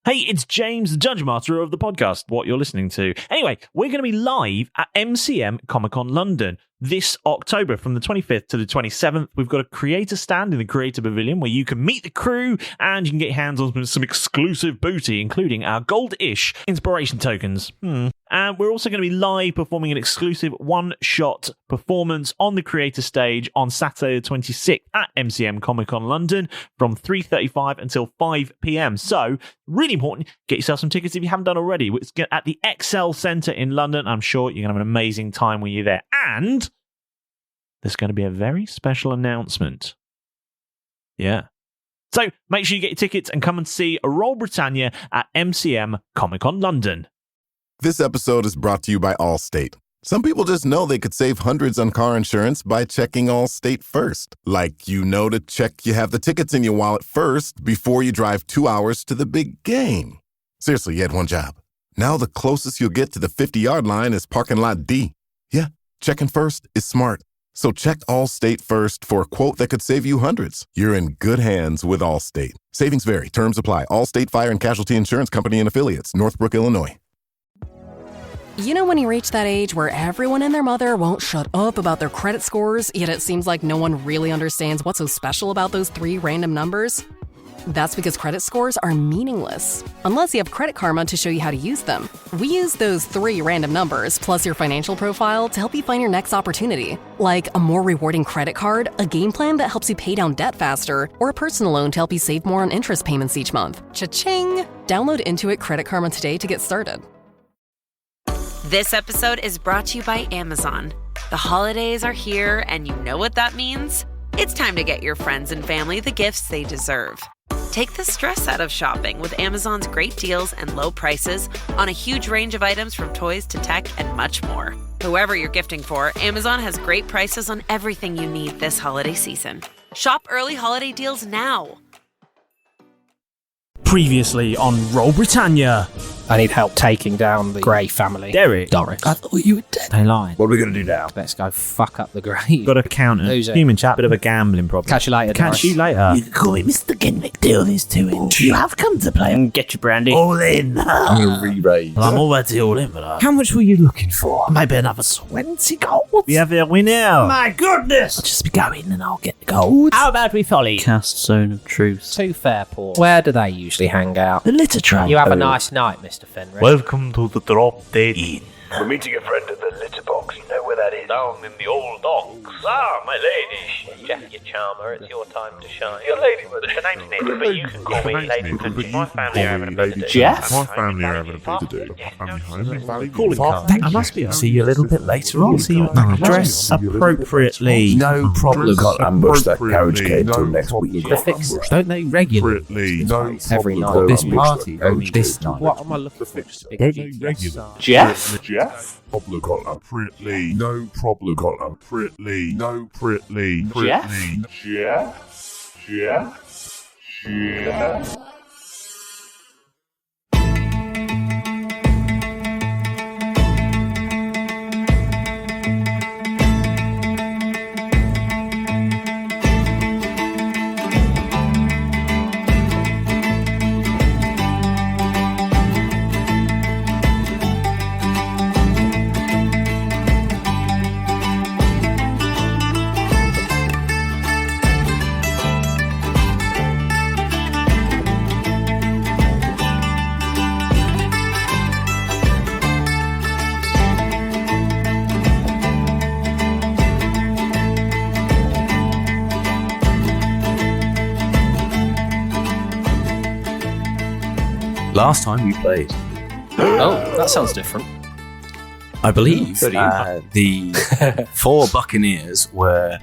Hey, it's James, the Judge Master of the podcast, what you're listening to. Anyway, we're going to be live at MCM Comic-Con London this October from the 25th to the 27th. We've got a creator stand in the Creator Pavilion where you can meet the crew and you can get your hands on some exclusive booty, including our gold-ish inspiration tokens. And we're also going to be live performing an exclusive one-shot performance on the creator stage on Saturday the 26th at MCM Comic-Con London from 3:35 until 5 p.m. So, really important, get yourself some tickets if you haven't done already. It's at the XL Centre in London. I'm sure you're going to have an amazing time when you're there. And there's going to be a very special announcement. Yeah. So, make sure you get your tickets and come and see Roll Britannia at MCM Comic-Con London. This episode is brought to you by Allstate. Some people just know they could save hundreds on car insurance by checking Allstate first. Like, you know, to check you have the tickets in your wallet first before you drive 2 hours to the big game. Seriously, you had one job. Now the closest you'll get to the 50-yard line is parking lot D. Yeah, checking first is smart. So check Allstate first for a quote that could save you hundreds. You're in good hands with Allstate. Savings vary. Terms apply. Allstate Fire and Casualty Insurance Company and Affiliates. Northbrook, Illinois. You know when you reach that age where everyone and their mother won't shut up about their credit scores, yet it seems like no one really understands what's so special about those 3 random numbers? That's because credit scores are meaningless, unless you have Credit Karma to show you how to use them. We use those 3 random numbers, plus your financial profile, to help you find your next opportunity. Like a more rewarding credit card, a game plan that helps you pay down debt faster, or a personal loan to help you save more on interest payments each month. Cha-ching! Download Intuit Credit Karma today to get started. This episode is brought to you by Amazon. The holidays are here, and you know what that means? It's time to get your friends and family the gifts they deserve. Take the stress out of shopping with Amazon's great deals and low prices on a huge range of items from toys to tech and much more. Whoever you're gifting for, Amazon has great prices on everything you need this holiday season. Shop early holiday deals now. Previously on Roll Britannia. I need help taking down the Grey family. Derek. Doris. I thought you were dead. They lied. What are we going to do now? Let's go fuck up the Grey. Got a counter. Who's it? Human chat. Bit of a gambling problem. Catch you later, Catch Doris. you later. You can call me Mr. Ginnick. Deal this to him. You have come to play. And get your brandy. All in. I'm going to re-raise. Well, I'm already all in, but How much were you looking for? maybe another 20 gold. We have a winner. My goodness. I'll just be going and I'll get the gold. How about we folly? Cast Zone of Truth. Too fair, Paul. Where do they usually hang out? The litter tray. You have a nice night, Mr. Fenrir. Welcome to the Drop Dead Inn. We're meeting a friend at the litter box. You know where that is? Down in the old docks. Ah, my lady. Jack, you charmer, it's your time to shine. Your lady with The name's Nick, but you can call me Lady Country. My family are having a bit to do. Jeff? My family are having a bit to do. Family home in Valley. Calling card. I must be. I'll see you a little bit later on. See you. Dress appropriately. No problem. Got to ambush that carriage gate till next week. The fixers, don't they regularly? Appropriately. No Every night. problem. This party, only this night. What am I looking for? Just a big Regular. Jeff? Jeff? Problem got appropriately. No problem got appropriately. No appropriately. Jeff? Jeff? Jeff? Jeff? Last time we played, Oh, that sounds different. I believe So do you. the 4 Buccaneers were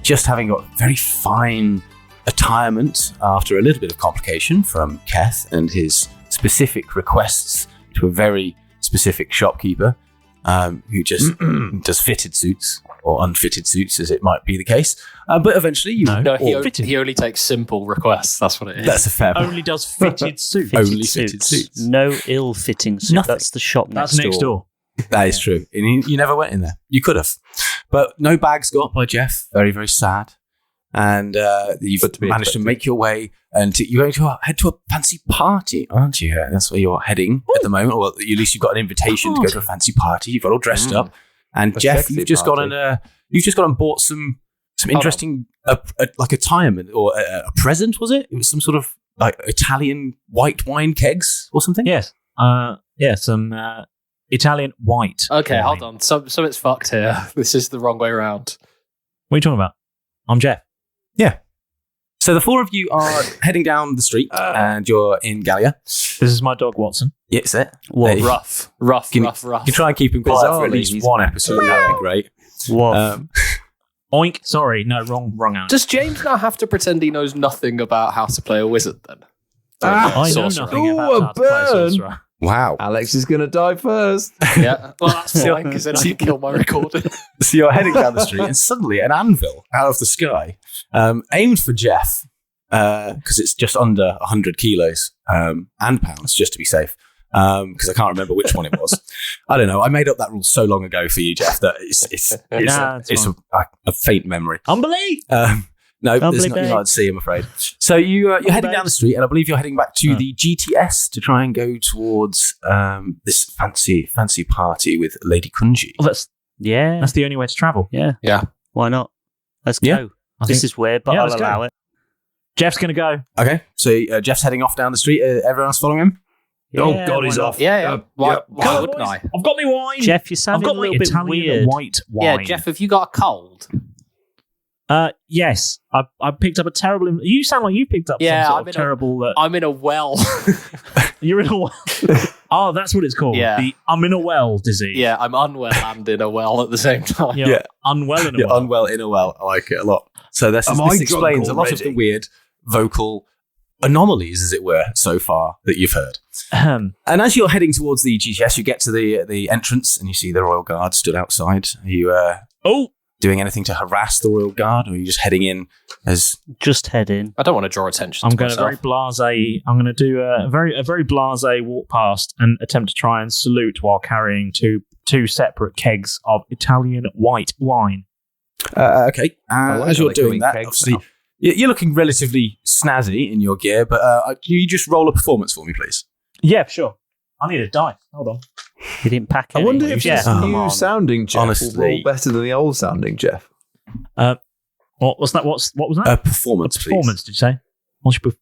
just having got very fine attirement after a little bit of complication from Keth and his specific requests to a very specific shopkeeper who just does fitted suits or unfitted suits, as it might be the case. But eventually, No, he only takes simple requests. That's what it is. That's a fair point. Only does fitted suits. Only fitted suits. No ill-fitting suit. Nothing. That's the shop That's next door. That is true. And you never went in there. You could have. But no bags got by Jeff. Very, very sad. and you've managed to make your way, and you're going to head to a fancy party, aren't you? That's where you're heading at the moment, or at least you've got an invitation to go to a fancy party. You've got all dressed up, and Jeff, you've just gone and bought some interesting like attire or a present. Was it? It was some sort of like Italian white wine kegs or something. Yes, some Italian white. Okay, wine. hold on. So it's fucked here. This is the wrong way around. What are you talking about? I'm Jeff. Yeah. So the four of you are heading down the street, and you're in Gallia. This is my dog, Watson. Yes, it. Well, rough. You try and keep him quiet for at least one episode. That'd be great. Oink. Sorry, no, wrong answer. Does James now have to pretend he knows nothing about how to play a wizard then? I know nothing about how to play a sorcerer. Wow. Alex is going to die first. Yeah. Well, that's fine, because then I can kill my recording. So you're heading down the street, and suddenly an anvil out of the sky, aimed for Jeff, because it's just under 100 kilos and pounds, just to be safe, because I can't remember which one it was. I don't know. I made up that rule so long ago for you, Jeff, that it's a faint memory. Unbelief. No, there's nothing I'd see, I'm afraid. So you're heading down the street, and I believe you're heading back to the GTS to try and go towards this fancy party with Lady Kunji. Well, that's the only way to travel. Yeah. Why not? Let's go. Yeah. This is weird, but I'll allow it. Jeff's going to go. Okay, so Jeff's heading off down the street. Everyone else following him? Yeah, God, he's off. Yeah. Why wouldn't I? I've got me wine. Jeff, you're sounding a little bit Italian weird. White wine. Yeah, Jeff, have you got a cold? Yes. I picked up a terrible... You sound like you picked up some sort of terrible... I'm in a well. You're in a well? Oh, that's what it's called. Yeah. The I'm in a well disease. Yeah, I'm unwell and in a well at the same time. Yeah. Unwell in a well. Unwell in a well. I like it a lot. So this explains a lot of the weird vocal anomalies, as it were, so far that you've heard. And as you're heading towards the GTS, you get to the entrance and you see the Royal Guard stood outside. Are you doing anything to harass the Royal Guard, or are you just heading in as... Just head in. I don't want to draw attention I'm to going to myself. very blasé. I'm going to do a very blasé walk past and attempt to try and salute while carrying two separate kegs of Italian white wine. Okay. As you're doing that, obviously, you're looking relatively snazzy in your gear, but can you just roll a performance for me, please? Yeah, sure. I need a dice. Hold on. You didn't pack any. I wonder if this new sounding Jeff Honestly. will roll better than the old sounding Jeff. What was that? What was that? A performance, please. Performance, did you say?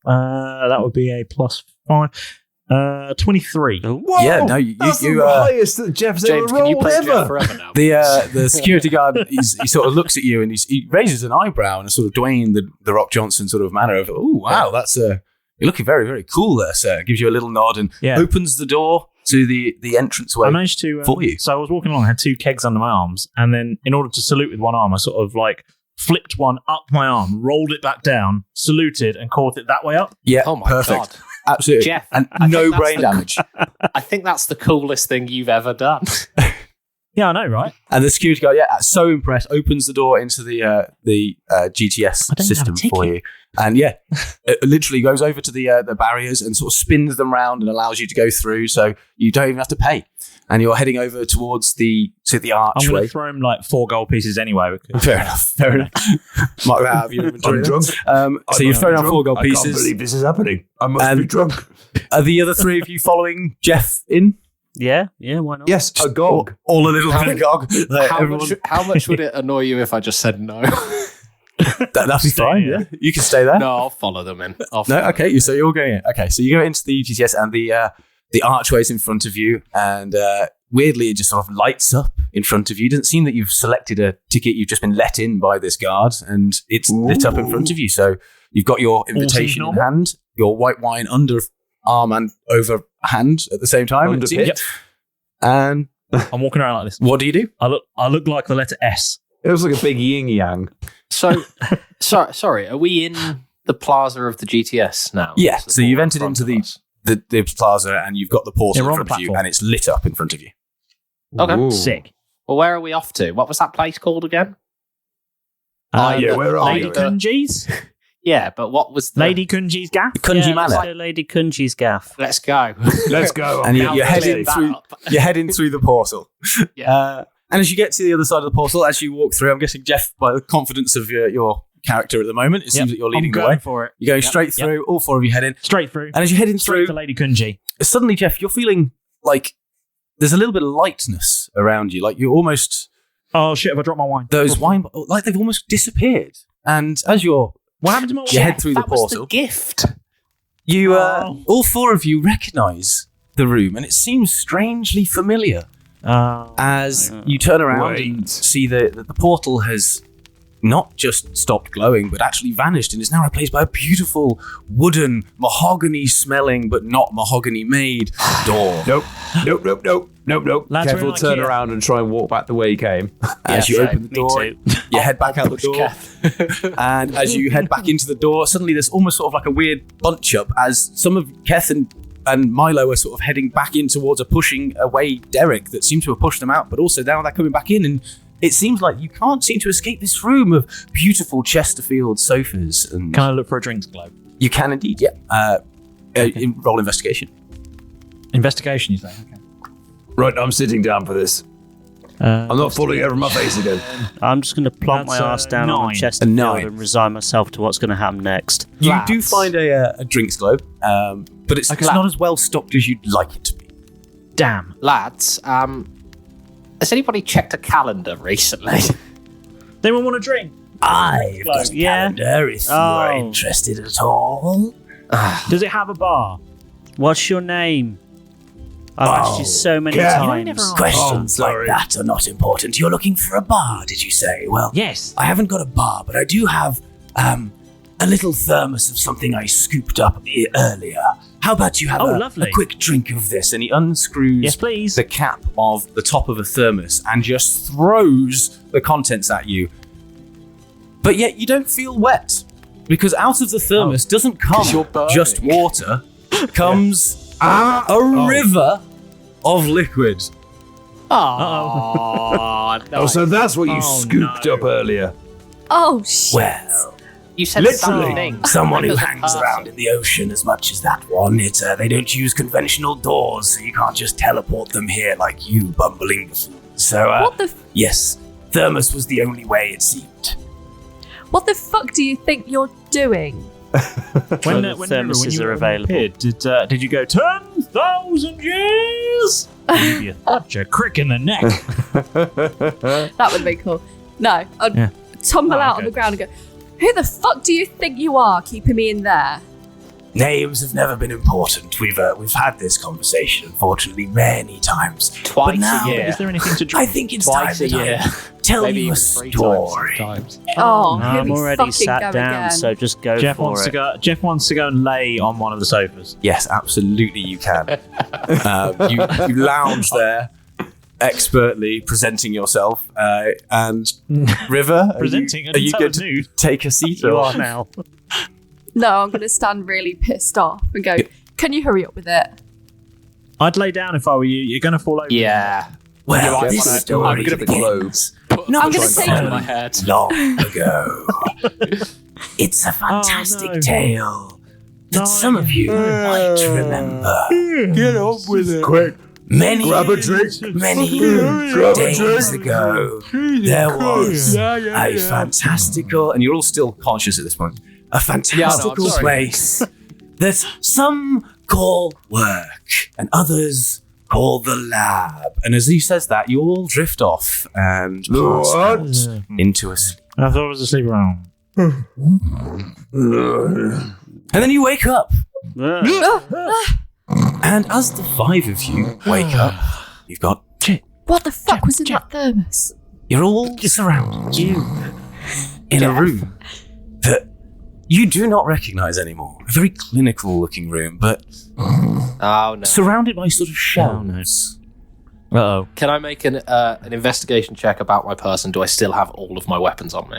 That would be a +5. 23. Whoa, Yeah, no, that's you the highest that Jeff's James, ever can you rolled play ever. Jeff forever now? The security guard, he sort of looks at you and he raises an eyebrow in a sort of Dwayne the Rock Johnson sort of manner of, oh, wow, that's you're looking very, very cool there, sir. Gives you a little nod and opens the door to the entranceway. I managed to for you. So I was walking along, I had two kegs under my arms, and then in order to salute with one arm, I sort of like flipped one up my arm, rolled it back down, saluted, and caught it that way up. Yeah, Oh my perfect. God. Absolutely. Jeff, and I no think that's brain damage. I think that's the coolest thing you've ever done. Yeah, I know, right? And the security guard, so impressed, opens the door into the GTS system for you. And it literally goes over to the barriers and sort of spins them round and allows you to go through, so you don't even have to pay. And you're heading over towards the archway. I'm going to throw him like 4 gold pieces anyway. Fair enough. Mark that out of your inventory. I'm drunk. So you've thrown out 4 gold pieces. I can't believe this is happening. I must be drunk. Are the other 3 of you following Jeff in? Yeah, why not? Yes, a gog. All a little bit of gog. How much would it annoy you if I just said no? That'd be fine, yeah. You can stay there. No, I'll follow them in. Okay, so you're going in. Okay, so you go into the GTS and the archway's in front of you, and weirdly it just sort of lights up in front of you. It doesn't seem that you've selected a ticket, you've just been let in by this guard, and it's lit up in front of you. So you've got your invitation in hand, your white wine under arm and over hand at the same time. Under pit. Yep. And I'm walking around like this. what do you do? I look like the letter S. It was like a big yin yang. So, sorry, are we in the plaza of the GTS now? Yeah, so you've entered into the plaza and you've got the portal in front of you and it's lit up in front of you. Okay. Ooh. Sick. Well, where are we off to? What was that place called again? Where are Lady you? Kunji's? Yeah, but what was the... Lady Kunji's gaff? Kunji Let's Manor. go Lady Kunji's gaff. Let's go. Let's go. And Now you're clear heading that through. up. You're heading through the portal. Yeah. And as you get to the other side of the portal, as you walk through, I'm guessing Jeff, by the confidence of your character at the moment. It seems that you're leading the way. For it. You're going straight through. All four of you head in. Straight through. And as you're heading Straight through, to Lady Kunji. suddenly, Jeff, you're feeling like there's a little bit of lightness around you. Like you're almost... Oh, shit, have I dropped my wine? Those wine... Like they've almost disappeared. And as you're... What happened to my wine? You head through the portal. Was the gift. You, all four of you recognise the room, and it seems strangely familiar. As you turn around and see that the portal has not just stopped glowing, but actually vanished and is now replaced by a beautiful wooden, mahogany-smelling, but not mahogany-made door. Nope. Lads, Kev we're will like turn here. around and try and walk back the way he came. As you open the door, you head back out the door. And as you head back into the door, suddenly there's almost sort of like a weird bunch-up as some of Keth and Milo are sort of heading back in towards pushing away Derek that seemed to have pushed them out, but also now they're coming back in, and it seems like you can't seem to escape this room of beautiful Chesterfield sofas. And Can I look for a drinks globe? you can indeed, yeah. Roll investigation. Investigation, you say? Okay. Right, I'm sitting down for this. I'm not falling over my face again. I'm just going to plonk That's, my ass down on 9. a Chesterfield 9. and resign myself to what's going to happen next. You do find a drinks globe, but it's not as well stocked as you'd like it to be. Damn. Lads, has anybody checked a calendar recently? Anyone want a drink? I've got a Yeah. calendar if you are interested at all. Does it have a bar? What's your name? I've asked you so many times. Questions like that are not important. You're looking for a bar, did you say? Well, Yes. I haven't got a bar, but I do have a little thermos of something I scooped up earlier. How about you have a quick drink of this? And he unscrews Yes, please. the cap of the top of a thermos and just throws the contents at you. But yet you don't feel wet, because out of the thermos doesn't come just water, comes a river of liquid. Oh, so that's what you scooped up earlier. Oh, shit. Well, You said Literally. something. someone who Like as a hangs person. around in the ocean as much as that one. They don't use conventional doors, so you can't just teleport them here like you bumbling buffoons. So, What the yes, thermos was the only way it seemed. what the fuck do you think you're doing? When the thermoses are available. appeared, did you go 10,000 years? Give you such a crick in the neck. That would be cool. No, I'd tumble out on the ground and go, who the fuck do you think you are keeping me in there? Names have never been important. We've had this conversation, unfortunately, many times. Twice But now, a year. Is there anything to drink? I think it's Twice time a that year. I tell Maybe you even a 3 story. times. Oh, here I'm we already fucking sat go down, again. so just go Jeff for wants it. to go. Jeff wants to go and lay on one of the sofas. Yes, absolutely you can. You lounge there, expertly presenting yourself, and River, Presenting are you going to nude. take a seat? You or- are now. No, I'm going to stand really pissed off and go, can you hurry up with it? I'd lay down if I were you. You're going to fall over. Yeah. Well, Jeff, this I'm story gonna globe. begins No, I'm going to Trying take to it. find my head. long ago. It's a fantastic no. tale that No. some of you might remember. Get on with it. Quick. Many Grab a drink. Many Grab a days drink. ago, there was a fantastical, and you're all still conscious at this point, a fantastical sorry. place that some call work and others call the lab. And as he says that, you all drift off and pass out into a sleep. I thought it was a sleep around. And then you wake up. And as the 5 of you wake up, you've got What the fuck was in that thermos? you're all surrounded in a room that you do not recognize anymore. A very clinical looking room, but Oh no. surrounded by sort of shelves. Uh-oh. Can I make an investigation check about my person? Do I still have all of my weapons on me?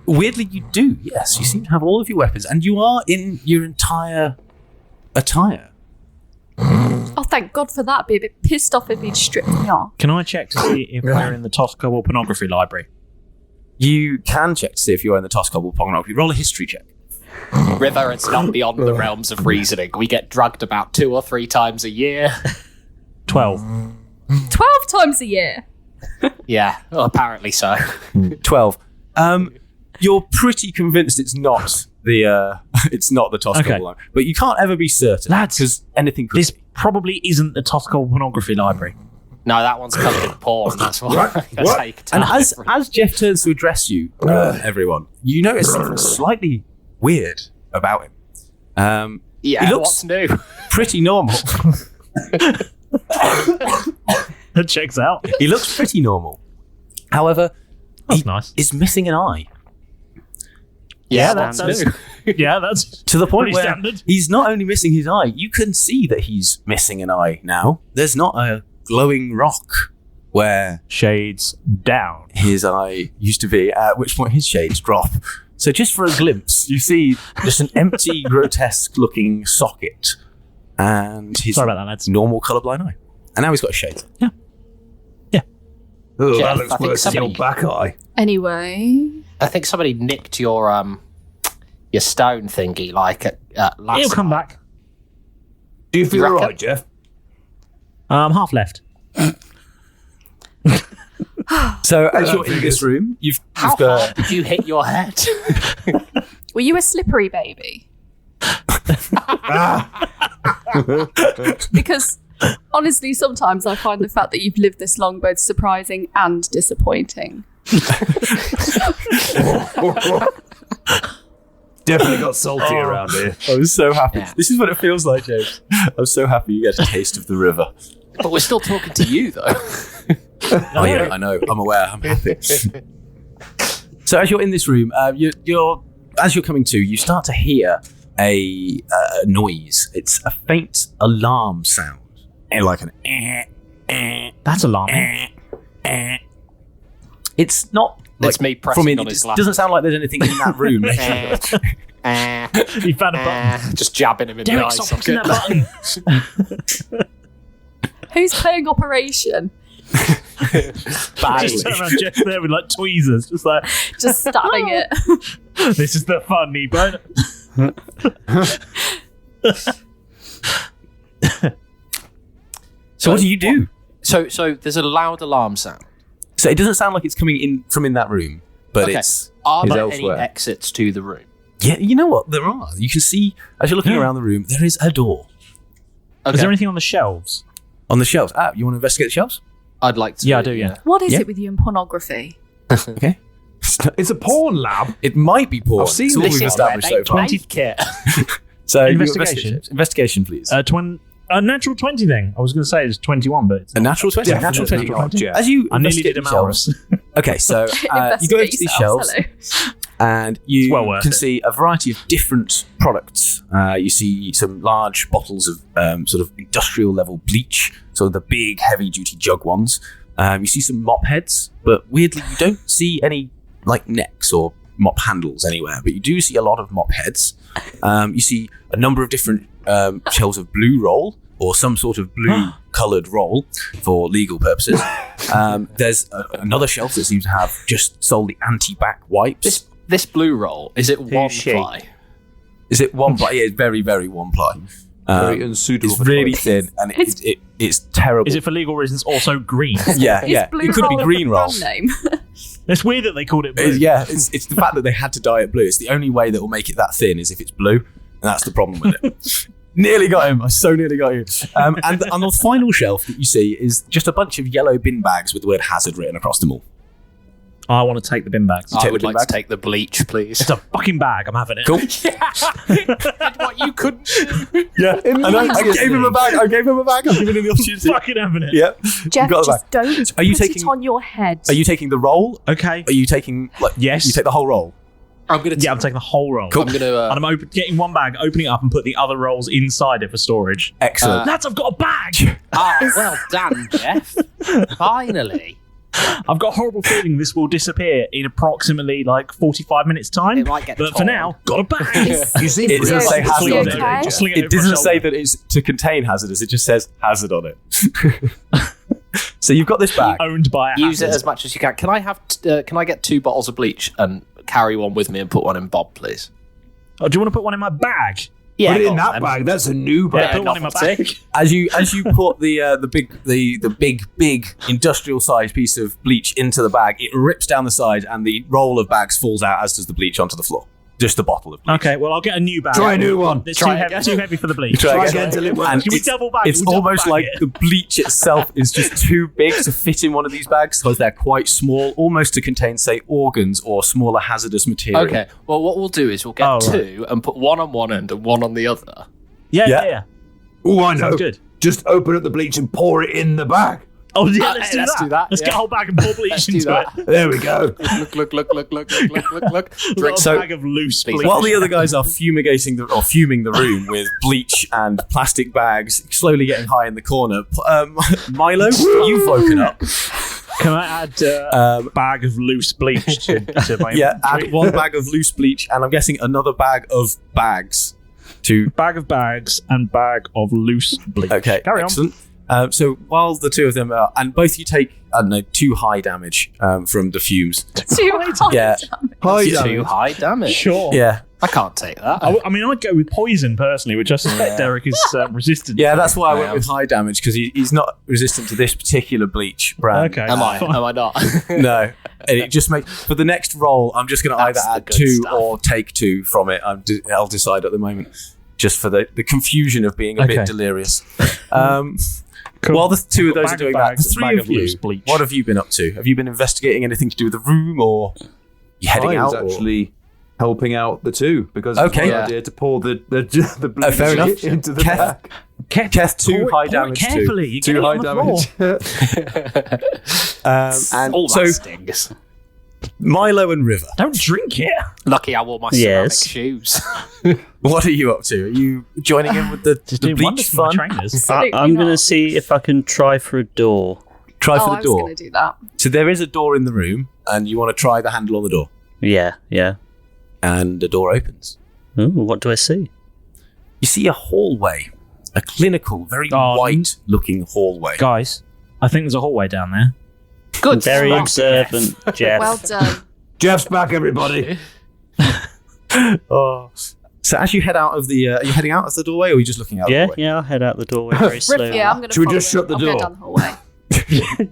Weirdly, you do, yes. You seem to have all of your weapons, and you are in your entire attire. Oh, thank God for that. I'd be a bit pissed off if he'd stripped me off. Can I check to see if we're in the Toscobble Pornography Library? You can check to see if you are in the Toscobble Pornography. Roll a history check. River, it's not beyond the realms of reasoning. We get drugged about 2 or 3 times a year. 12. 12 times a year. Yeah, well, apparently so. 12. You're pretty convinced it's not the Tosca Library, but you can't ever be certain. Because anything could This probably isn't the Tosca Pornography Library. No, that one's covered in porn. That's why. And as Jeff turns to address you, everyone, you notice something slightly weird about him. He looks what's new? Pretty normal. That checks out. He looks pretty normal. However, that's nice. Is missing an eye. Yeah, that's new. Yeah, that's to the point where standard. He's not only missing his eye, you can see that he's missing an eye now. There's not a glowing rock where shades down his eye used to be, at which point his shades drop. So just for a glimpse, you see just an empty, grotesque-looking socket and his normal colourblind eye. And now he's got a shade. Yeah. Oh, Jeff, that looks worse than your back eye. Anyway, I think somebody nicked your stone thingy last. He'll come back. Do you feel alright, Jeff? Half left. So as you're in this room, you've How got. hard did you hit your head? were you a slippery baby? Because honestly, sometimes I find the fact that you've lived this long both surprising and disappointing. Definitely got salty around here. I was so happy. Yeah. This is what it feels like, James. I'm so happy you get a taste of the river. But we're still talking to you, though. Oh yeah, I know. I'm aware. I'm happy. So as you're in this room, as you're coming to, you start to hear a noise. It's a faint alarm sound, and like an. That's alarming. It's not. Like, it's me pressing on his lap. It doesn't sound like there's anything in that room. You found a button. Just jabbing him in the eye socket. That button. Who's playing Operation? Just turn around Jeff there with like tweezers, just stabbing it. This is the funny bone. So what do you do? So there's a loud alarm sound. So it doesn't sound like it's coming in from in that room, but Are there elsewhere. any exits to the room? Yeah, you know what? There are. You can see, as you're looking around the room, there is a door. Okay. Is there anything on the shelves? On the shelves? You want to investigate the shelves? I'd like to. Yeah, I do, yeah. What is it with you and pornography? Okay. It's a porn lab. It might be porn. I've seen it's all we've established so far. 20 kit. So Investigation. Investigation, please. A natural 20 thing. I was going to say it's 21, but it's a natural 20. Natural 20. As you I nearly did a shelves. Okay, so you go over to these shelves, and you can see a variety of different products. You see some large bottles of sort of industrial level bleach, so the big heavy duty jug ones. You see some mop heads, but weirdly you don't see any like necks or mop handles anywhere, but you do see a lot of mop heads. You see a number of different shelves of blue roll, or some sort of blue coloured roll for legal purposes. There's another shelf that seems to have just solely anti-back wipes. This blue roll, is it one ply? Is it one ply? Yeah, it's very, very one ply. Very unsuitable. It's really thin, and it's terrible. Is it for legal reasons also green? Yeah. It could be green roll. Name. It's weird that they called it blue. It's the fact that they had to dye it blue. It's the only way that will make it that thin is if it's blue, and that's the problem with it. Nearly got him. I so nearly got you. And on the final shelf that you see is just a bunch of yellow bin bags with the word hazard written across them all. I want to take the bin bags. I would like to take the bleach, please. It's a fucking bag. I'm having it. Cool. Did what you couldn't do. Yeah. And I gave him a bag. I'm giving him the opportunity. Fucking having it. Yeah. Jeff, just don't put it on your head. Are you taking the roll? Okay. Are you taking yes? You take the whole roll. I'm taking the whole roll. Cool. And I'm getting one bag, opening it up, and put the other rolls inside it for storage. Excellent. Lads, I've got a bag. Well done, Jeff. Finally. I've got a horrible feeling this will disappear in approximately 45 minutes time. It might get but for now, got a bag. You see, it doesn't say hazard on okay? it. It doesn't say that it's to contain hazardous. It just says hazard on it. So you've got this bag owned by. Use it as much as you can. Can I have? Can I get 2 bottles of bleach and carry one with me and put one in Bob, please? Oh, do you want to put one in my bag? Yeah, put it in go that on, bag. That's a new Yeah, bag. put one in my bag. As you put the big industrial sized piece of bleach into the bag, it rips down the side and the roll of bags falls out, as does the bleach onto the floor. Just the bottle of bleach. Okay, well, I'll get a new bag. Try a new one. It's too heavy for the bleach. Try again till it works. And Can we double bag it? It's We'll double almost bag like it. the bleach itself is just too big to fit in one of these bags because they're quite small, almost to contain, say, organs or smaller hazardous material. Okay. Well, what we'll do is we'll get two and put one on one end and one on the other. Yeah. Oh, I know. Sounds good. Just open up the bleach and pour it in the bag. Oh, yeah, let's do that. Let's yeah. get a whole bag and pour bleach into it. There we go. Look. Drink a bag of loose bleach. While the other guys are fuming the room with bleach and plastic bags, slowly getting high in the corner, Milo, you've woken up. Can I add a bag of loose bleach to my add one bag of loose bleach, and I'm guessing another bag of bags. Bag of bags and bag of loose bleach. Okay, Carry excellent. So while the two of them are, and both you take, I don't know, 2 high damage from the fumes. 2 high damage. Too high damage. Sure. Yeah. I can't take that. I mean, I'd go with poison personally, which I suspect Derek is resistant. Yeah, that's why I went with high damage, because he's not resistant to this particular bleach brand. Okay. Am I not? No. And it just makes, for the next roll, I'm just going to either add 2 stuff. or take 2 from it. I'll decide at the moment, just for the confusion of being a bit delirious. Cool. While the 2 of those are doing that, the 3 of you, what have you been up to? Have you been investigating anything to do with the room, or you heading out? I was actually helping out the 2 because it's my idea to pour the bleach fair enough. into the bag. Keth, 2 high damage. Carefully, you 2 high damage. And all so that stings. Milo and River. Don't drink it. Lucky I wore my ceramic shoes. What are you up to? Are you joining in with the bleach fun? I'm going to see if I can try for a door. Try for I the was door. going to do that. So there is a door in the room, and you want to try the handle on the door. Yeah. And the door opens. Ooh, what do I see? You see a hallway. A clinical, very white-looking hallway. Guys, I think there's a hallway down there. Good. Very observant, Jeff. Well done. Jeff's back, everybody. So as you head out of the, are you heading out of the doorway, or are you just looking out the doorway? Yeah, I'll head out the doorway very slowly. Yeah, I'm going to. Should we just shut the I'll door? go down the hallway.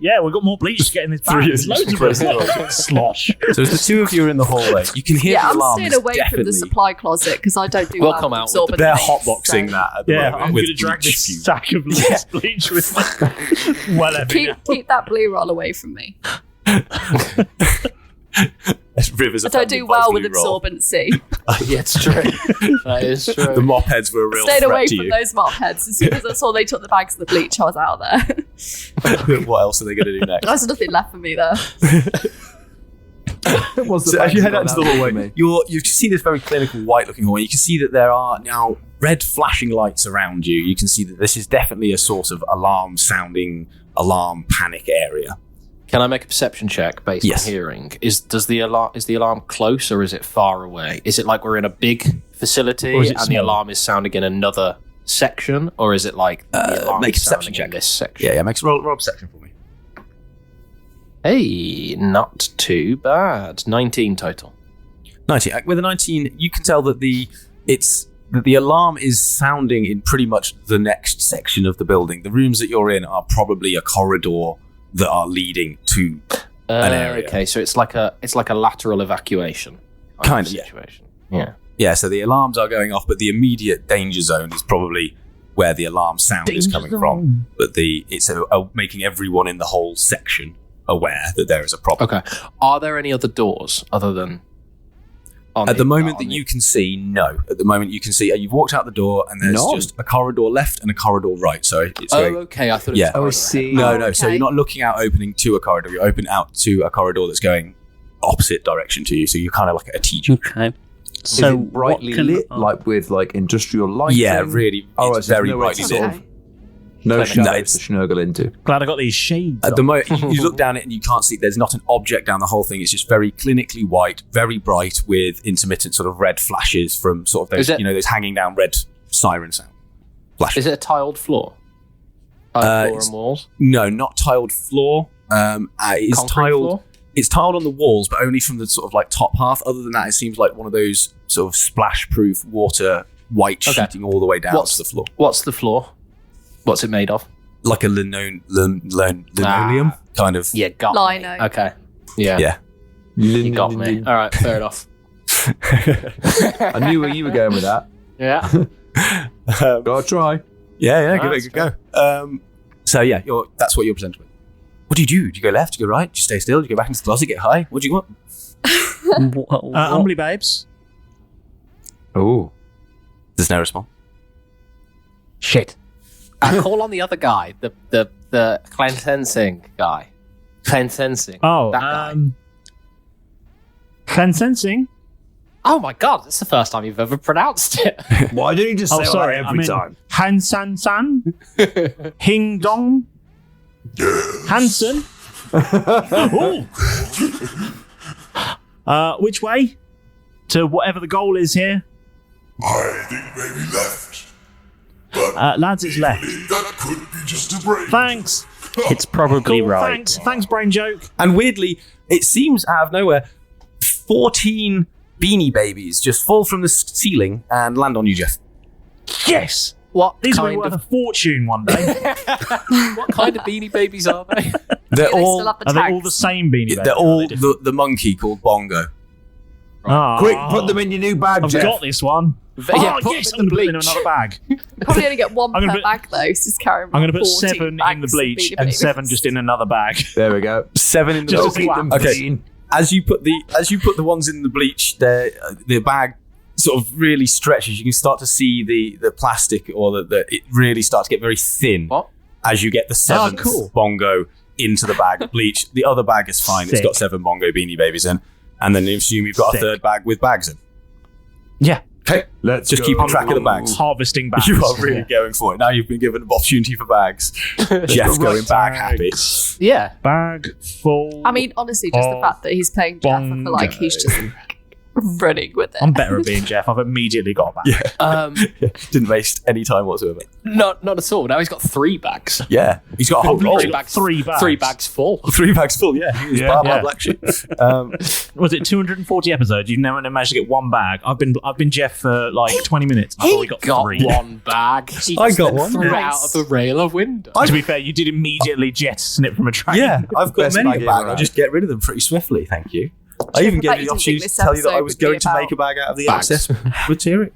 Yeah, we've got more bleach to get in this bag. There's loads of us. Slosh. So as the 2 of you are in the hallway, you can hear the I'm alarms. staying away from the supply closet because I don't do We'll well come with out with absorbent They're things, hotboxing so that at the Yeah, moment I'm with going to drag bleach this fumes. sack of loose bleach with me. Well, keep that blue roll away from me. Rivers I don't do well with absorbency. Yeah, it's true. That is true. The mop heads were a real Stayed threat away to from you. those mop heads. As soon as I saw they took the bags of the bleach, I was out of there. What else are they going to do next? There's nothing left for me there. So as you head out into the hallway, you see this very clinical white-looking hallway. You can see that there are now red flashing lights around you. You can see that this is definitely a sort of alarm-sounding, alarm panic area. Can I make a perception check based on hearing? Is the alarm close or is it far away? Is it like we're in a big facility and the alarm is sounding in another section, or is it like the alarm make a is perception sounding check. in this section? Yeah, make a roll perception for me. Hey, not too bad. 19 total. 19. With a 19, you can tell that the alarm is sounding in pretty much the next section of the building. The rooms that you're in are probably a corridor that are leading to an area. Okay, so it's like a lateral evacuation kind of situation. Yeah. Yeah, so the alarms are going off, but the immediate danger zone is probably where the alarm sound is coming from. But it's making everyone in the whole section aware that there is a problem. Okay. Are there any other doors other than At the moment that you can see, no. At the moment you can see, you've walked out the door and there's just a corridor left and a corridor right. So it's okay. I thought it was I see. No. So you're not looking out opening to a corridor. You're open out to a corridor that's going opposite direction to you. So you're kind of like a T-junction. Okay. So is it brightly lit, like with like industrial lighting? Yeah, really. Oh, it's very brightly lit. Okay. No shadows it's- to snuggle into. Glad I got these shades. At the moment, you look down it and you can't see. There's not an object down the whole thing. It's just very clinically white, very bright, with intermittent sort of red flashes from sort of those, those hanging down red siren sound flashes. Is it a tiled floor? Tiled floor and walls? No, not tiled floor. It is Concrete tiled. floor? It's tiled on the walls, but only from the sort of like top half. Other than that, it seems like one of those sort of splash-proof water white sheeting all the way down to the floor. What's the floor? What's it made of? Like a linoleum kind of. Yeah, got Lino. me. Okay. Yeah. Yeah. You got me. All right, fair enough. I knew where you were going with that. Yeah. Gotta try. Yeah, give it a good go. So yeah, that's what you're presented with. What do? Do you go left? Do you go right? Do you stay still? Do you go back into the closet? Get high? What do you want? Humbly Babes. Oh. There's no response. Shit. Call on the other guy, the cleansing guy. Cleansing. Oh, that guy. Cleansing? Oh my god, that's the first time you've ever pronounced it. Why don't you just say that every time? Han San San? Hing Dong? Hanson? Which way? To whatever the goal is here? I think maybe left. Lads, it's left. That could be just a brain. Thanks. It's probably Cool, right. Thanks, brain joke. And weirdly, it seems out of nowhere, 14 Beanie Babies just fall from the ceiling and land on you, Jeff. Yes. What These will be kind worth of a fortune one day. what kind of Beanie Babies are they? They're Do they all still have the Are they all tags? the same beanie babies? they're all the monkey called Bongo. Quick, put them in your new bag, I've Jeff. got this one. Yeah, put Yes, them I'm in going to the put it in another bag. Probably only get one I'm per gonna put- bag though. So just carry. I'm going to put 14 7 in the bags of bleach Beanie and Babies. 7 just in another bag. There we go. 7 in the Just to bleach. see what happens. Okay. As you put the ones in the bleach, the bag sort of really stretches. You can start to see the plastic or it really starts to get very thin. What? As you get the 7th cool. Bongo into the bag of bleach. The other bag is fine. It's Sick. got 7 Bongo Beanie Babies in. And then you assume you've got Sick. a third bag with bags in. Yeah. Okay. Let's just go. keep track of the bags. Harvesting bags. You are really going for it. Now you've been given an opportunity for bags. Jeff's going bag happy. Yeah. Bag full. I mean, honestly, just the of fact that he's playing Jeff, I feel like he's just running with it. I'm better at being Jeff. I've immediately got a bag. Didn't waste any time whatsoever. Not at all. Now he's got 3 bags. Yeah. He's got a whole I've roll. literally got 3 bags. 3 bags full. 3 bags full, yeah. He was bar black sheep. Was it 240 episodes? You've never managed to get one bag. I've been Jeff for like 20 minutes. I've already got 3. one bag. He I just got then one. threw it out of the rail of window. To be fair, you did immediately jettison it from a train. Yeah, I've got Best many bag a bag. ever I just get rid of them pretty swiftly, thank you. I even gave bet you you the didn't think opportunity to this tell you that I episode was would be going to about make a bag out of the bags. excess material.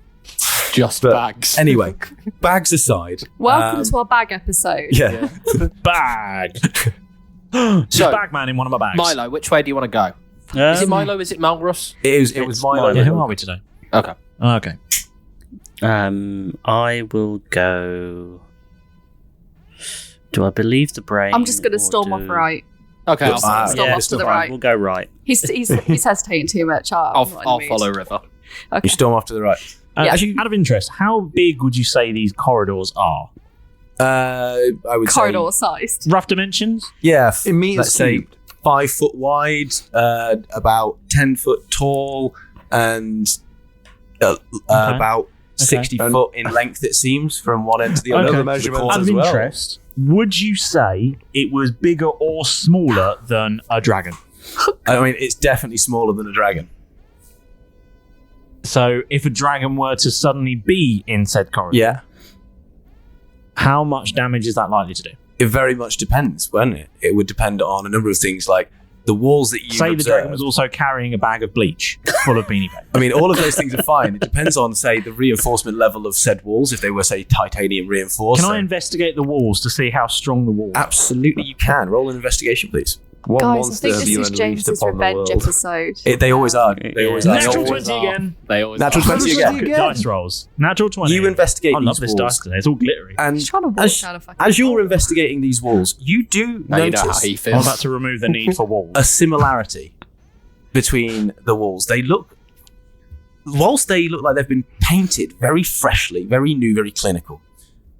Just But bags. anyway, bags aside. Welcome to our bag episode. Yeah. Bag. Just So, Bagman in one of my bags. Milo, which way do you want to go? Is it Milo? Is it Malrus? It was Milo. Yeah, who are we today? Okay. Okay. I will go. Do I believe the brain? I'm just going to or storm off do- right. Okay, I'll, Storm yeah, off to the fine. right. We'll go right. He's hesitating too much. I'll follow River. Okay. You storm off to the right. Yeah. Actually, out of interest, how big would you say these corridors are? I would Corridor say, sized. Rough dimensions? yeah, In meters let's say cubed. 5 foot wide, about 10 foot tall, and about 60 foot in length. It seems from one end to the other. Okay. The measurements corners Out of as well. interest, would you say it was bigger or smaller than a dragon? I mean, it's definitely smaller than a dragon. So, if a dragon were to suddenly be in said corridor, Yeah. how much damage is that likely to do? It very much depends, wouldn't it? It would depend on a number of things like the walls that you Say the observe. dragon was also carrying a bag of bleach full of beanie bags. I mean, all of those things are fine. It depends on, say, the reinforcement level of said walls. If they were, say, titanium reinforced. Can I then investigate the walls to see how strong the walls are? Absolutely, you can. Roll an investigation, please. What Guys, I monster think have this you is unleashed James's upon the revenge world? episode. They always are. They always are. Natural They always 20 are. again. They always Natural are. 20 again. Good dice rolls. Natural 20. You investigate I love these this walls. dice today. It's all glittery. And He's trying to walk down a fucking as you're hole. investigating these walls, you do Now you know how notice he I'm feels. about to remove the need for walls. a similarity between the walls. Whilst they look like they've been painted very freshly, very new, very clinical,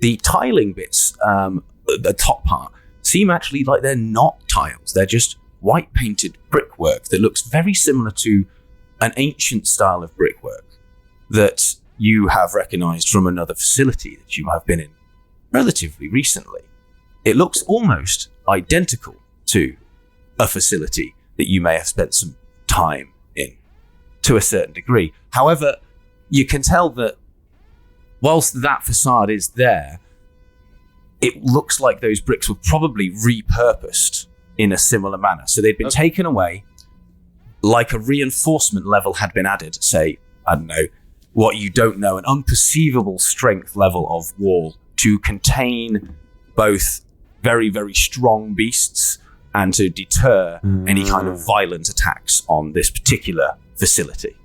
the tiling bits, the top part, seem actually like they're not tiles. They're just white painted brickwork that looks very similar to an ancient style of brickwork that you have recognized from another facility that you have been in relatively recently. It looks almost identical to a facility that you may have spent some time in to a certain degree. However, you can tell that whilst that facade is there, it looks like those bricks were probably repurposed in a similar manner. So they'd been taken away, like a reinforcement level had been added, say, I don't know, what you don't know, an unperceivable strength level of wall to contain both very, very strong beasts and to deter any kind of violent attacks on this particular facility.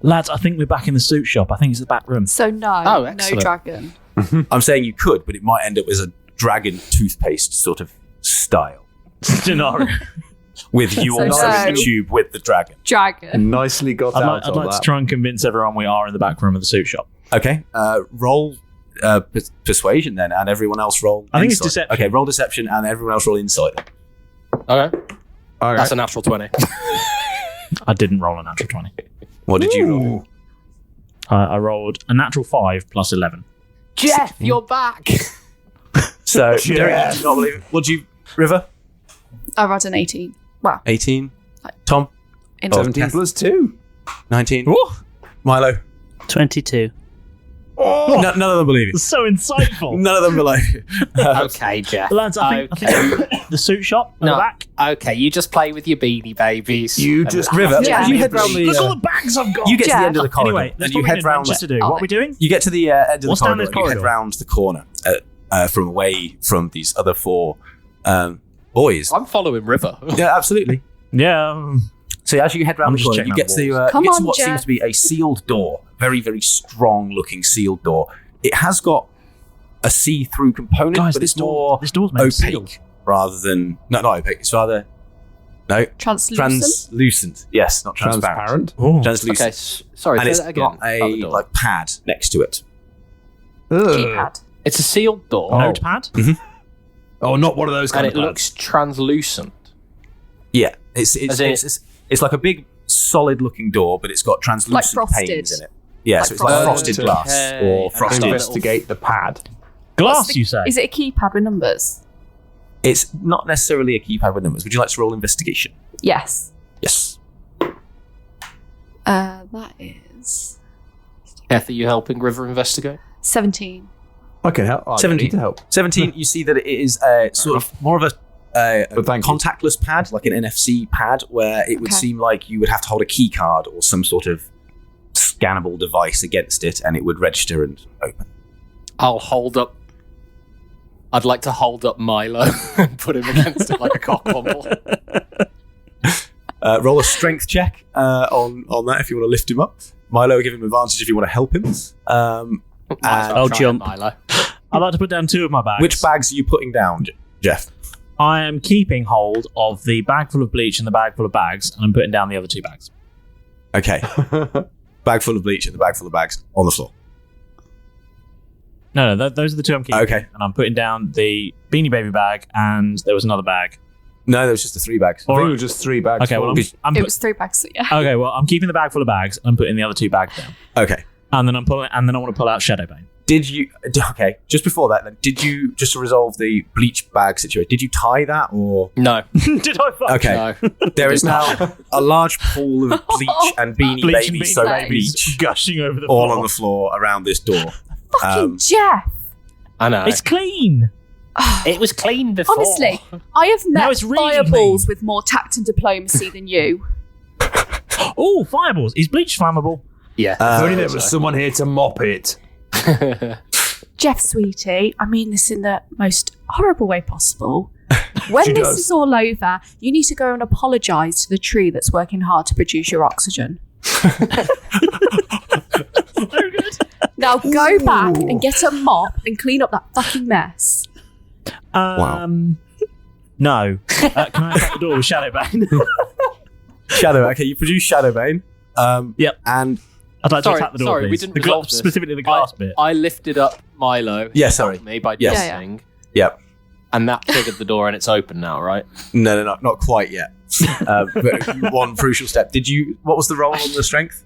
Lads, I think we're back in the suit shop. I think it's the back room. So no dragon. I'm saying you could, but it might end up as a dragon toothpaste sort of style scenario. With you all in the tube with the dragon. Nicely got out. I'd like to try and convince everyone we are in the back room of the suit shop. Okay, roll persuasion then, and everyone else roll I think insight. it's deception. Okay, roll deception, and everyone else roll insight. Okay. That's a natural 20. I didn't roll a natural 20. What did you roll? I rolled a natural 5 plus 11. Jeff, you're back. So, Derek, you do not believe it. What did you, River? I rolled an 18. Wow. 18. Tom? 17 plus 2. 19. Milo? 22. None of them believe it. So insightful. None of them believe it. Okay, Jeff. Lads, I think the suit shop at the back. Okay, you just play with your beanie babies. River, you head round the... Look at all the bags I've got. You get to the end of the corridor. Anyway, and you head round... to do. What are we doing? You get to the end of the corridor, and you corridor? head round the corner from away from these other four boys. I'm following River. Yeah, absolutely. Yeah. So as you head round the corner, you get to what Jeff. seems to be a sealed door. Very, very strong-looking sealed door. It has got a see-through component, Guys, but this it's more door's meant to opaque seal. rather than... No, not opaque. It's rather... No. Translucent. Yes, not transparent. Translucent. Okay, sorry, And say it's that again. got a pad next to it. Keypad. It's a sealed door. Notepad? Mm-hmm. Oh, not one of those kind And of it pads. looks translucent. Yeah. It's like a big, solid-looking door, but it's got translucent frosted. panes in it. Yeah, Like so it's like frosted glass or frosted... Investigate the pad. Glass, you say? Is it a keypad with numbers? It's not necessarily a keypad with numbers. Would you like to roll investigation? Yes. Yes. That is Kath, are you helping River investigate? 17. I can help. I 17. need to help. 17, you see that it is sort of more of a contactless pad, like an NFC pad, where it would seem like you would have to hold a key card or some sort of scannable device against it, and it would register and open. I'd like to hold up Milo and put him against it like a cock bumble. Roll a strength check on that if you want to lift him up. Milo, give him advantage if you want to help him. I'll jump. Milo. I'd like to put down 2 of my bags. Which bags are you putting down, Jeff? I am keeping hold of the bag full of bleach and the bag full of bags, and I'm putting down the other 2 bags. Okay. Bag full of bleach and the bag full of bags on the floor. No, those are the 2 I'm keeping. Okay. And I'm putting down the Beanie Baby bag, and there was another bag. No, there was just the 3 bags. I think it was just 3 bags. Okay, well, It was 3 bags, yeah. Okay, well, I'm keeping the bag full of bags, and I'm putting the other 2 bags down. Okay. And then I want to pull out Shadowbane. Did you... Okay, just before that, then, did you, just to resolve the bleach bag situation, did you tie that, or... No. Did I fuck? Okay. No. There is now a large pool of bleach and Beanie Bleach and Baby Beanie soaked Babies bleach gushing over the all floor. on the floor around this door. Fucking Jeff! I know. It's clean. It was clean before. Honestly, I have Now met it's really fireballs with more tact and diplomacy than you. Oh, fireballs. Is bleach flammable? Yeah. If only there was someone here to mop it. Jeff, sweetie, I mean this in the most horrible way possible. When this is all over, you need to go and apologise to the tree that's working hard to produce your oxygen. Very good. Now go back and get a mop and clean up that fucking mess. No. Can I attack the door with Shadowbane? Shadow, okay, you produce Shadowbane. Yep. And I'd like to attack the door, sorry, please. we didn't the resolve this. Specifically the glass bit. I lifted up Milo. Yeah, He sorry. helped me by Yes. dancing. Yep. And that triggered the door, and it's open now, right? No, not quite yet. But one crucial step. What was the roll on the strength?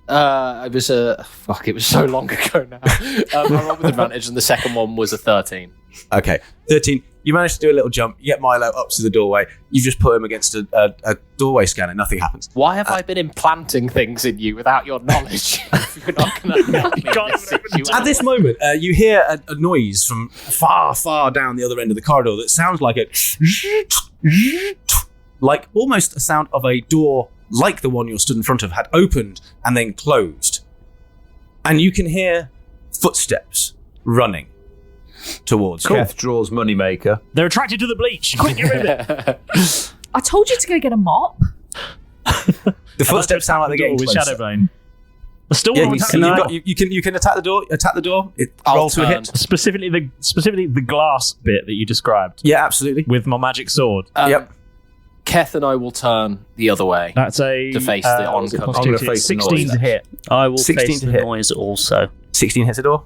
It was it was so long ago now. I rolled with advantage, and the second one was a 13. Okay, 13. You manage to do a little jump. You get Milo up to the doorway. You just put him against a doorway scanner. Nothing happens. Why have I been implanting things in you without your knowledge? You're not going to help me in this situation. At this moment, you hear a noise from far, far down the other end of the corridor that sounds like like almost a sound of a door like the one you're stood in front of had opened and then closed. And you can hear footsteps running towards you. Keth draws Moneymaker. They're attracted to the bleach. Quick, get rid of it. I told you to go get a mop. The footsteps sound like they're getting with closer. Shadowbane. Still You can attack the door. Attack the door. Roll to a hit. Specifically the glass bit that you described. Yeah, absolutely. With my magic sword. Yep. Keth and I will turn the other way. That's a to face the oncoming. I'm going to face 16 to hit. I will 16 face to the hit. noise also. 16 hits the door.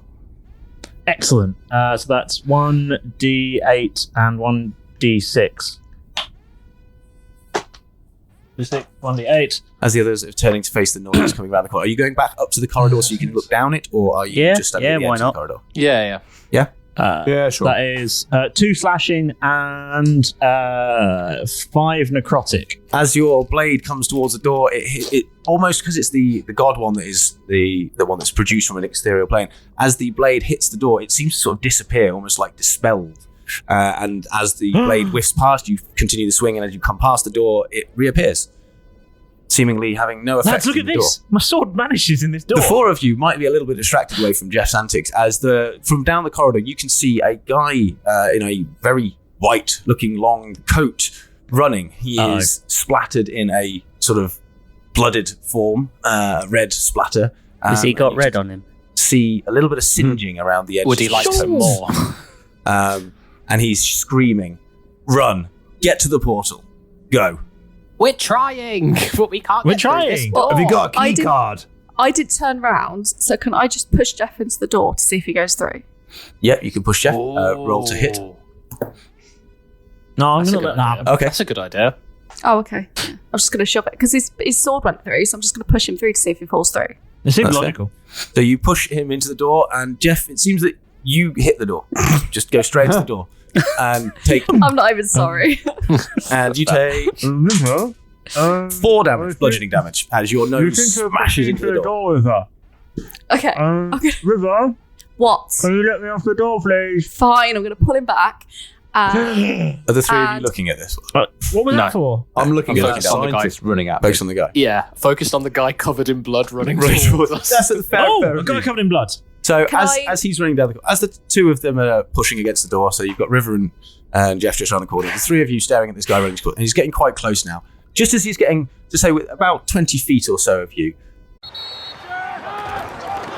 Excellent. So that's 1d8 and 1d6. 1d8. As the others are turning to face the noise coming around the corner, are you going back up to the corridor so you can look down it, or are you just standing at the why edge not? of the corridor? Yeah. Yeah, sure. That is 2 slashing and 5 necrotic. As your blade comes towards the door, it almost, because it's the god one that is the one that's produced from an exterior plane. As the blade hits the door, it seems to sort of disappear, almost like dispelled. And as the blade whiffs past, you continue the swing, and as you come past the door, it reappears, seemingly having no effect. Look at this! Door. My sword vanishes in this door. The four of you might be a little bit distracted away from Jeff's antics, as from down the corridor you can see a guy in a very white-looking long coat running. He is splattered in a sort of blooded form, red splatter. Has he got red on him? See a little bit of singeing around the edge. Would he like some more? And he's screaming, "Run! Get to the portal! Go!" We're trying, but we can't. We're get through this trying. door. Have you got a key card? I did turn round, so can I just push Jeff into the door to see if he goes through? Yep, you can push Jeff. Roll to hit. No, I'm going to let that. Okay. That's a good idea. Oh, okay. Yeah. I'm just going to shove it, because his sword went through, so I'm just going to push him through to see if he falls through. It seems That's logical. So you push him into the door, and Jeff, it seems that you hit the door. Just go straight to the door. And take. I'm not even sorry. And you take 4 damage, bludgeoning damage, as your nose smashes into the door. River? Okay. River? What? Can you let me off the door, please? Fine, I'm going to pull him back. Are the three of you looking at this? What was that for? I'm looking at that focused on the guy. scientist running at me. Focus on the guy. Yeah, focused on the guy covered in blood running Right towards us. That's a fair A guy covered in blood. So Can as he's running down the corridor, as the two of them are pushing against the door, so you've got River and Jeff just around the corner, the three of you staring at this guy running, and he's getting quite close now. Just as he's getting, to say, about 20 feet or so of you.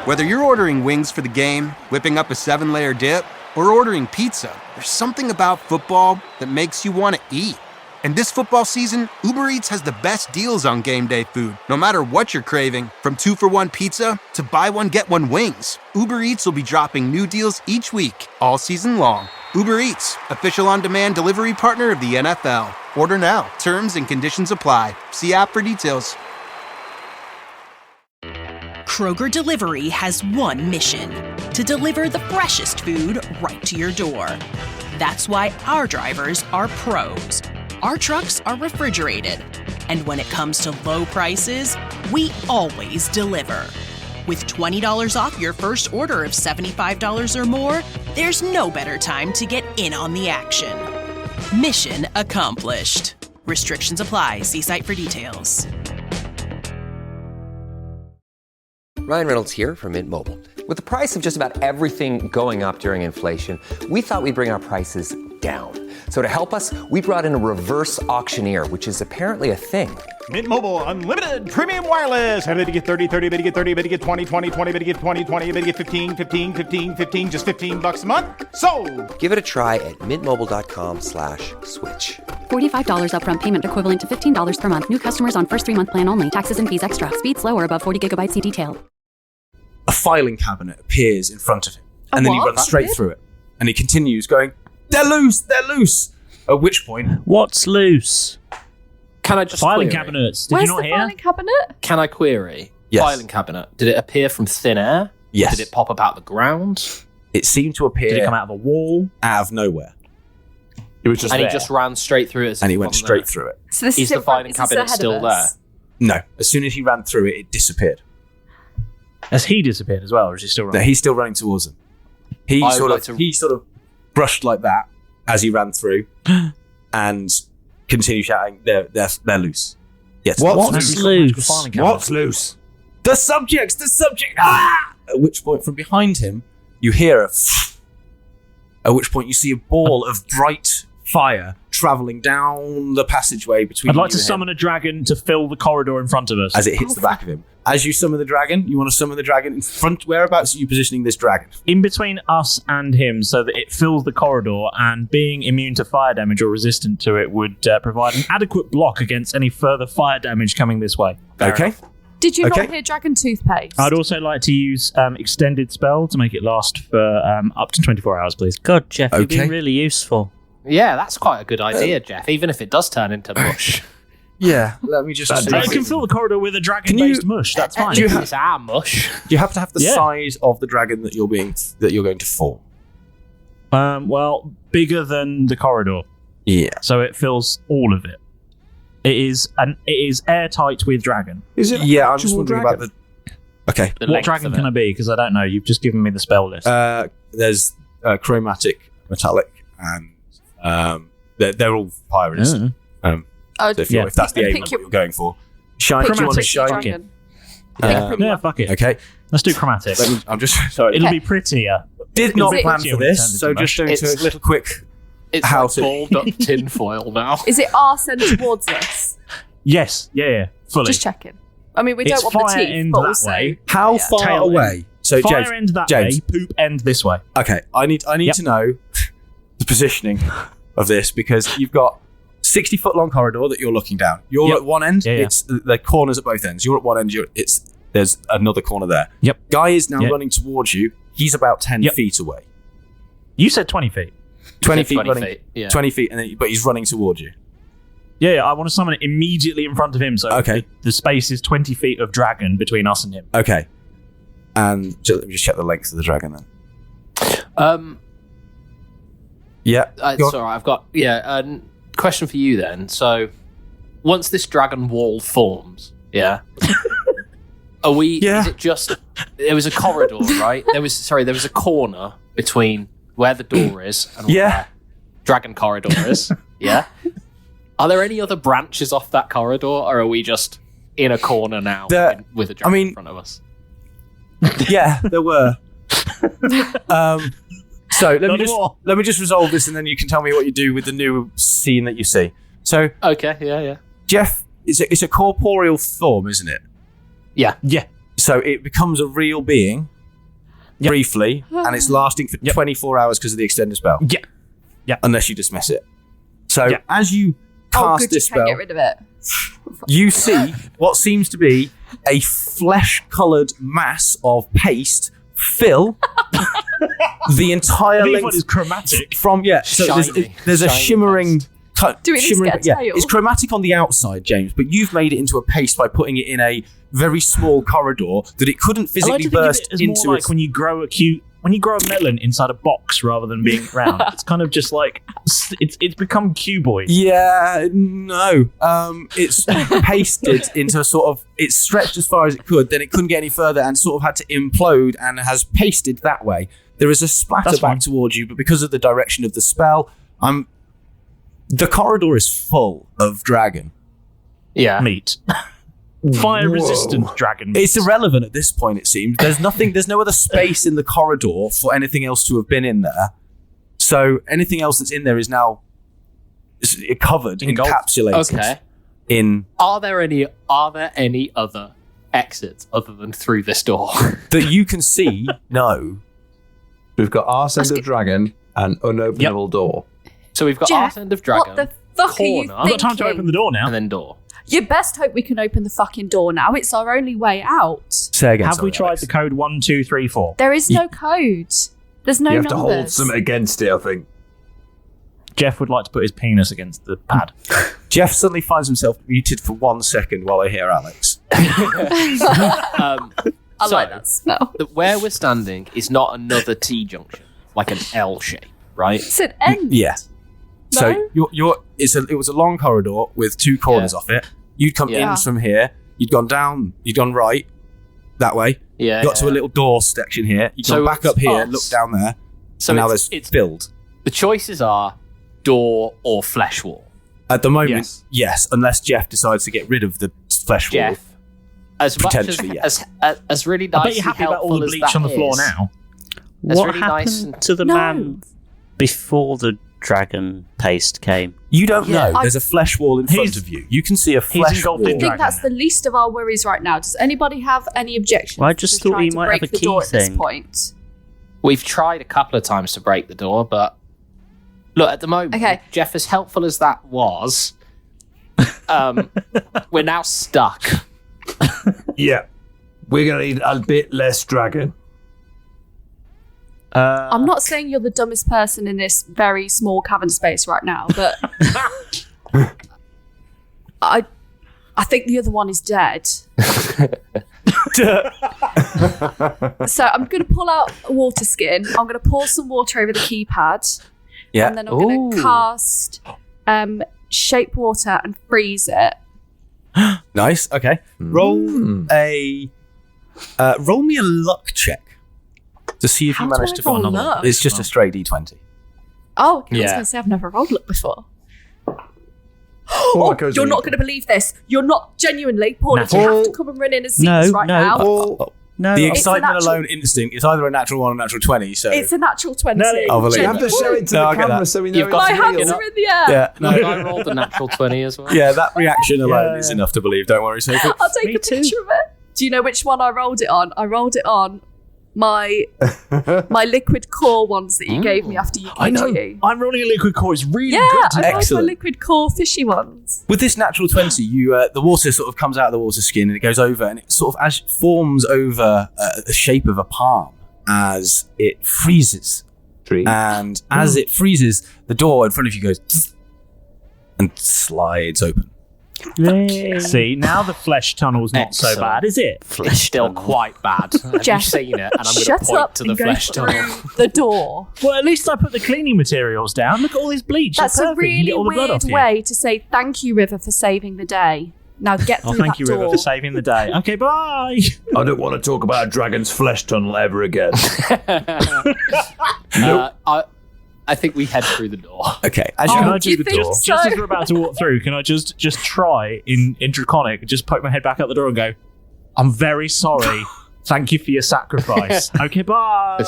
Whether you're ordering wings for the game, whipping up a 7-layer dip, or ordering pizza, there's something about football that makes you want to eat. And this football season, Uber Eats has the best deals on game day food. No matter what you're craving, from 2-for-1 pizza to buy one, get one wings, Uber Eats will be dropping new deals each week, all season long. Uber Eats, official on-demand delivery partner of the NFL. Order now. Terms and conditions apply. See app for details. Kroger Delivery has one mission: to deliver the freshest food right to your door. That's why our drivers are pros. Our trucks are refrigerated. And when it comes to low prices, we always deliver. With $20 off your first order of $75 or more, there's no better time to get in on the action. Mission accomplished. Restrictions apply. See site for details. Ryan Reynolds here from Mint Mobile. With the price of just about everything going up during inflation, we thought we'd bring our prices down. So to help us, we brought in a reverse auctioneer, which is apparently a thing. Mint Mobile Unlimited Premium Wireless. How to get 30, 30, bit to get 30, bit to get 20, 20, 20, bit to get 20, 20, bit to get 15, 15, 15, 15, just $15 a month? Sold! Give it a try at mintmobile.com/switch. $45 upfront payment equivalent to $15 per month. New customers on first 3-month plan only. Taxes and fees extra. Speed slower above 40 gigabytes. See detail. A filing cabinet appears in front of him, and then he runs straight through it. And he continues going, "They're loose, they're loose!" At which point... What's loose? Can I just Filing query? cabinets. Did Where's you not the hear? filing cabinet? Can I query? Yes. Filing cabinet. Did it appear from thin air? Yes. Did it pop up out the ground? It seemed to appear... Did it come out of a wall? Out of nowhere. It was just and there. he just ran straight through it. And he went straight through it. So this Is the filing cabinet still there? No. As soon as he ran through it, it disappeared. Has he disappeared as well, or is he still running? No, he's still running towards him. He sort of brushed like that as he ran through, and continued shouting, "They're loose." Yes. What's loose? What's loose? The subject! Ah! At which point, from behind him, you hear a. At which point, you see a ball of bright fire travelling down the passageway between. I'd like you to and summon a dragon to fill the corridor in front of us. as it hits the back of him. As you summon the dragon, you want to summon the dragon in front. Whereabouts are you positioning this dragon? In between us and him, so that it fills the corridor, and being immune to fire damage or resistant to it would provide an adequate block against any further fire damage coming this way. Okay. Did you not hear dragon toothpaste? I'd also like to use extended spell to make it last for up to 24 hours, please. God, Jeff, you've been really useful. Yeah, that's quite a good idea, Jeff. Even if it does turn into mush. Yeah, let me just. You can fill the corridor with a dragon-based mush. That's fine. It's our mush. Do you have to have the size of the dragon that you're going to form? Well, bigger than the corridor. Yeah. So it fills all of it. It is airtight with dragon. Is it? Yeah, I'm just wondering about the. Okay. What dragon can I be? Because I don't know. You've just given me the spell list. There's chromatic, metallic, and they're all pirates. If that's the aim of what you're going for, shine. Do you want to shine? Yeah, fuck it. Okay, let's do chromatic. I'm just sorry. It'll be prettier. Did not plan for this, so just doing a little quick. It's house like balled up tinfoil now. Is it arse end towards us? Yes. Yeah. Fully. Just checking. I mean, we don't It's want the fire teeth, end but that also way. How far Tail away? end. So Fire James, end that James. way, poop end this way. Okay, I need to know the positioning of this because you've got 60-foot long corridor that you're looking down. You're at one end. It's the corners at both ends. You're at one end. There's another corner there. Yep. Guy is now running towards you. He's about 10 feet away. You said 20 feet. 20 feet 20 running. feet, yeah. 20 feet, but he's running towards you. Yeah, I want to summon it immediately in front of him. So the space is 20 feet of dragon between us and him. Okay. And let me just check the length of the dragon then. Yeah. It's all right. I've got question for you then. So, once this dragon wall forms, are we? Yeah. Is it just? There was a corridor, right? There was a corner between where the door is and where dragon corridor is. Yeah. Are there any other branches off that corridor, or are we just in a corner now with a dragon in front of us? Yeah, there were. So let me just resolve this, and then you can tell me what you do with the new scene that you see. So okay, yeah. Jeff, it's a corporeal form, isn't it? Yeah. So it becomes a real being briefly, and it's lasting for 24 hours because of the extended spell. Yeah. Unless you dismiss it. So as you cast this spell, get rid of it. you see what seems to be a flesh-coloured mass of paste fill the entire length. What is chromatic? From so there's a shimmering. Do we need to get a tail? It's chromatic on the outside, James, but you've made it into a paste by putting it in a very small corridor that it couldn't physically burst into. More like when you grow a melon inside a box rather than being round. It's kind of just like it's become cuboid. Yeah, no. It's pasted into a sort of. It's stretched as far as it could, then it couldn't get any further and sort of had to implode and has pasted that way. There is a splatter back towards you, but because of the direction of the spell, the corridor is full of dragon. Yeah. Meat. Fire-resistant dragon meat. It's irrelevant at this point, it seems. There's no other space in the corridor for anything else to have been in there. So anything else that's in there is now covered, encapsulated. Okay. Are there any other exits other than through this door? That you can see? No. We've got arse end of dragon and unopenable door. So we've got arse end of dragon. What the fuck are you corner. I've got time to open the door now. And then door. You best hope we can open the fucking door now. It's our only way out. Say again. Have we tried the code 1, 2, 3, 4? There is no code. There's no You have numbers. to hold something against it, I think. Jeff would like to put his penis against the pad. Jeff suddenly finds himself muted for 1 second while I hear Alex. I like that spell. Where we're standing is not another T junction, like an L shape, right? It's an end. Yeah. So it was a long corridor with two corners off it. You'd come in from here. You'd gone down. You'd gone right that way. Yeah. Got to a little door section here. You'd gone back up here. Look down there. So and now it's filled. The choices are door or flesh wall. At the moment, yes, unless Jeff decides to get rid of the flesh wall. As much as really nice. I bet you're happy about all the bleach on the floor now. What really happened to the man before the dragon paste came? You don't know. There's a flesh wall in front of you. You can see a flesh wall. I think that's the least of our worries right now. Does anybody have any objections? Well, I just thought we might have a key door thing. At this point? We've tried a couple of times to break the door, but look, at the moment, Jeff, as helpful as that was, we're now stuck. Yeah. We're going to need a bit less dragon. I'm not saying you're the dumbest person in this very small cavern space right now, but I think the other one is dead. So I'm going to pull out a water skin. I'm going to pour some water over the keypad. Yeah. And then I'm going to cast shape water and freeze it. Nice. Okay. Roll me a luck check to see if you manage to find another. It's just a straight D20. Oh, okay. I was going to say I've never rolled luck before. You're not going to believe this. You're not genuinely, Paul. You have to come and run in and see this right now. No, the excitement alone, instinct. It's either a natural 1 or a natural 20. So it's a natural 20. You have to show it to the camera so we know. My hands are in the air. Yeah, no. I rolled a natural 20 as well. Yeah, that reaction alone is enough to believe. Don't worry, Sophie. I'll take a picture of it. Do you know which one I rolled it on? I rolled it on my liquid core ones that you gave me after you came. I know. To you. I'm rolling a liquid core. It's really good. I rolled my liquid core fishy ones. With this natural 20, the water sort of comes out of the water skin and it goes over and it sort of forms over the shape of a palm as it freezes. And as it freezes, the door in front of you goes and slides open. See, now the flesh tunnel's not so bad, is it? It's still quite bad. Have you seen it? And I'm going to point to the flesh tunnel. The door. Well, at least I put the cleaning materials down. Look at all this bleach. That's It's a perfect. You really get all the blood weird off you. way to say thank you, River, for saving the day. Now get through thank that you, door. River, for saving the day. Okay, bye. I don't want to talk about a dragon's flesh tunnel ever again. I think we head through the door. Okay. Just as we're about to walk through, can I just try in Draconic, just poke my head back out the door and go, I'm very sorry. Thank you for your sacrifice. Okay, bye.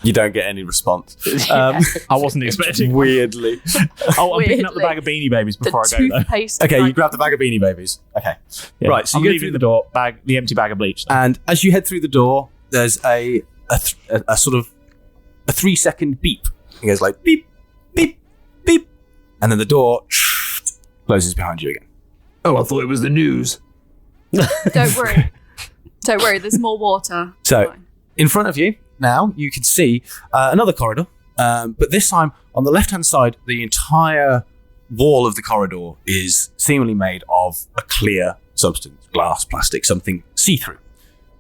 You don't get any response. I wasn't expecting. Weirdly. Oh, I'm picking up the bag of Beanie Babies before I go, though. Okay, you grab the bag of Beanie Babies. Okay. Yeah. Right, so I'm you go leaving through the door, the empty bag of bleach. And as you head through the door, there's a sort of a 3-second beep. It goes like beep, beep, beep. And then the door closes behind you again. Oh, I thought it was the news. Don't worry. Don't worry, there's more water. So, in front of you now, you can see another corridor. But this time, on the left-hand side, the entire wall of the corridor is seemingly made of a clear substance. Glass, plastic, something see-through.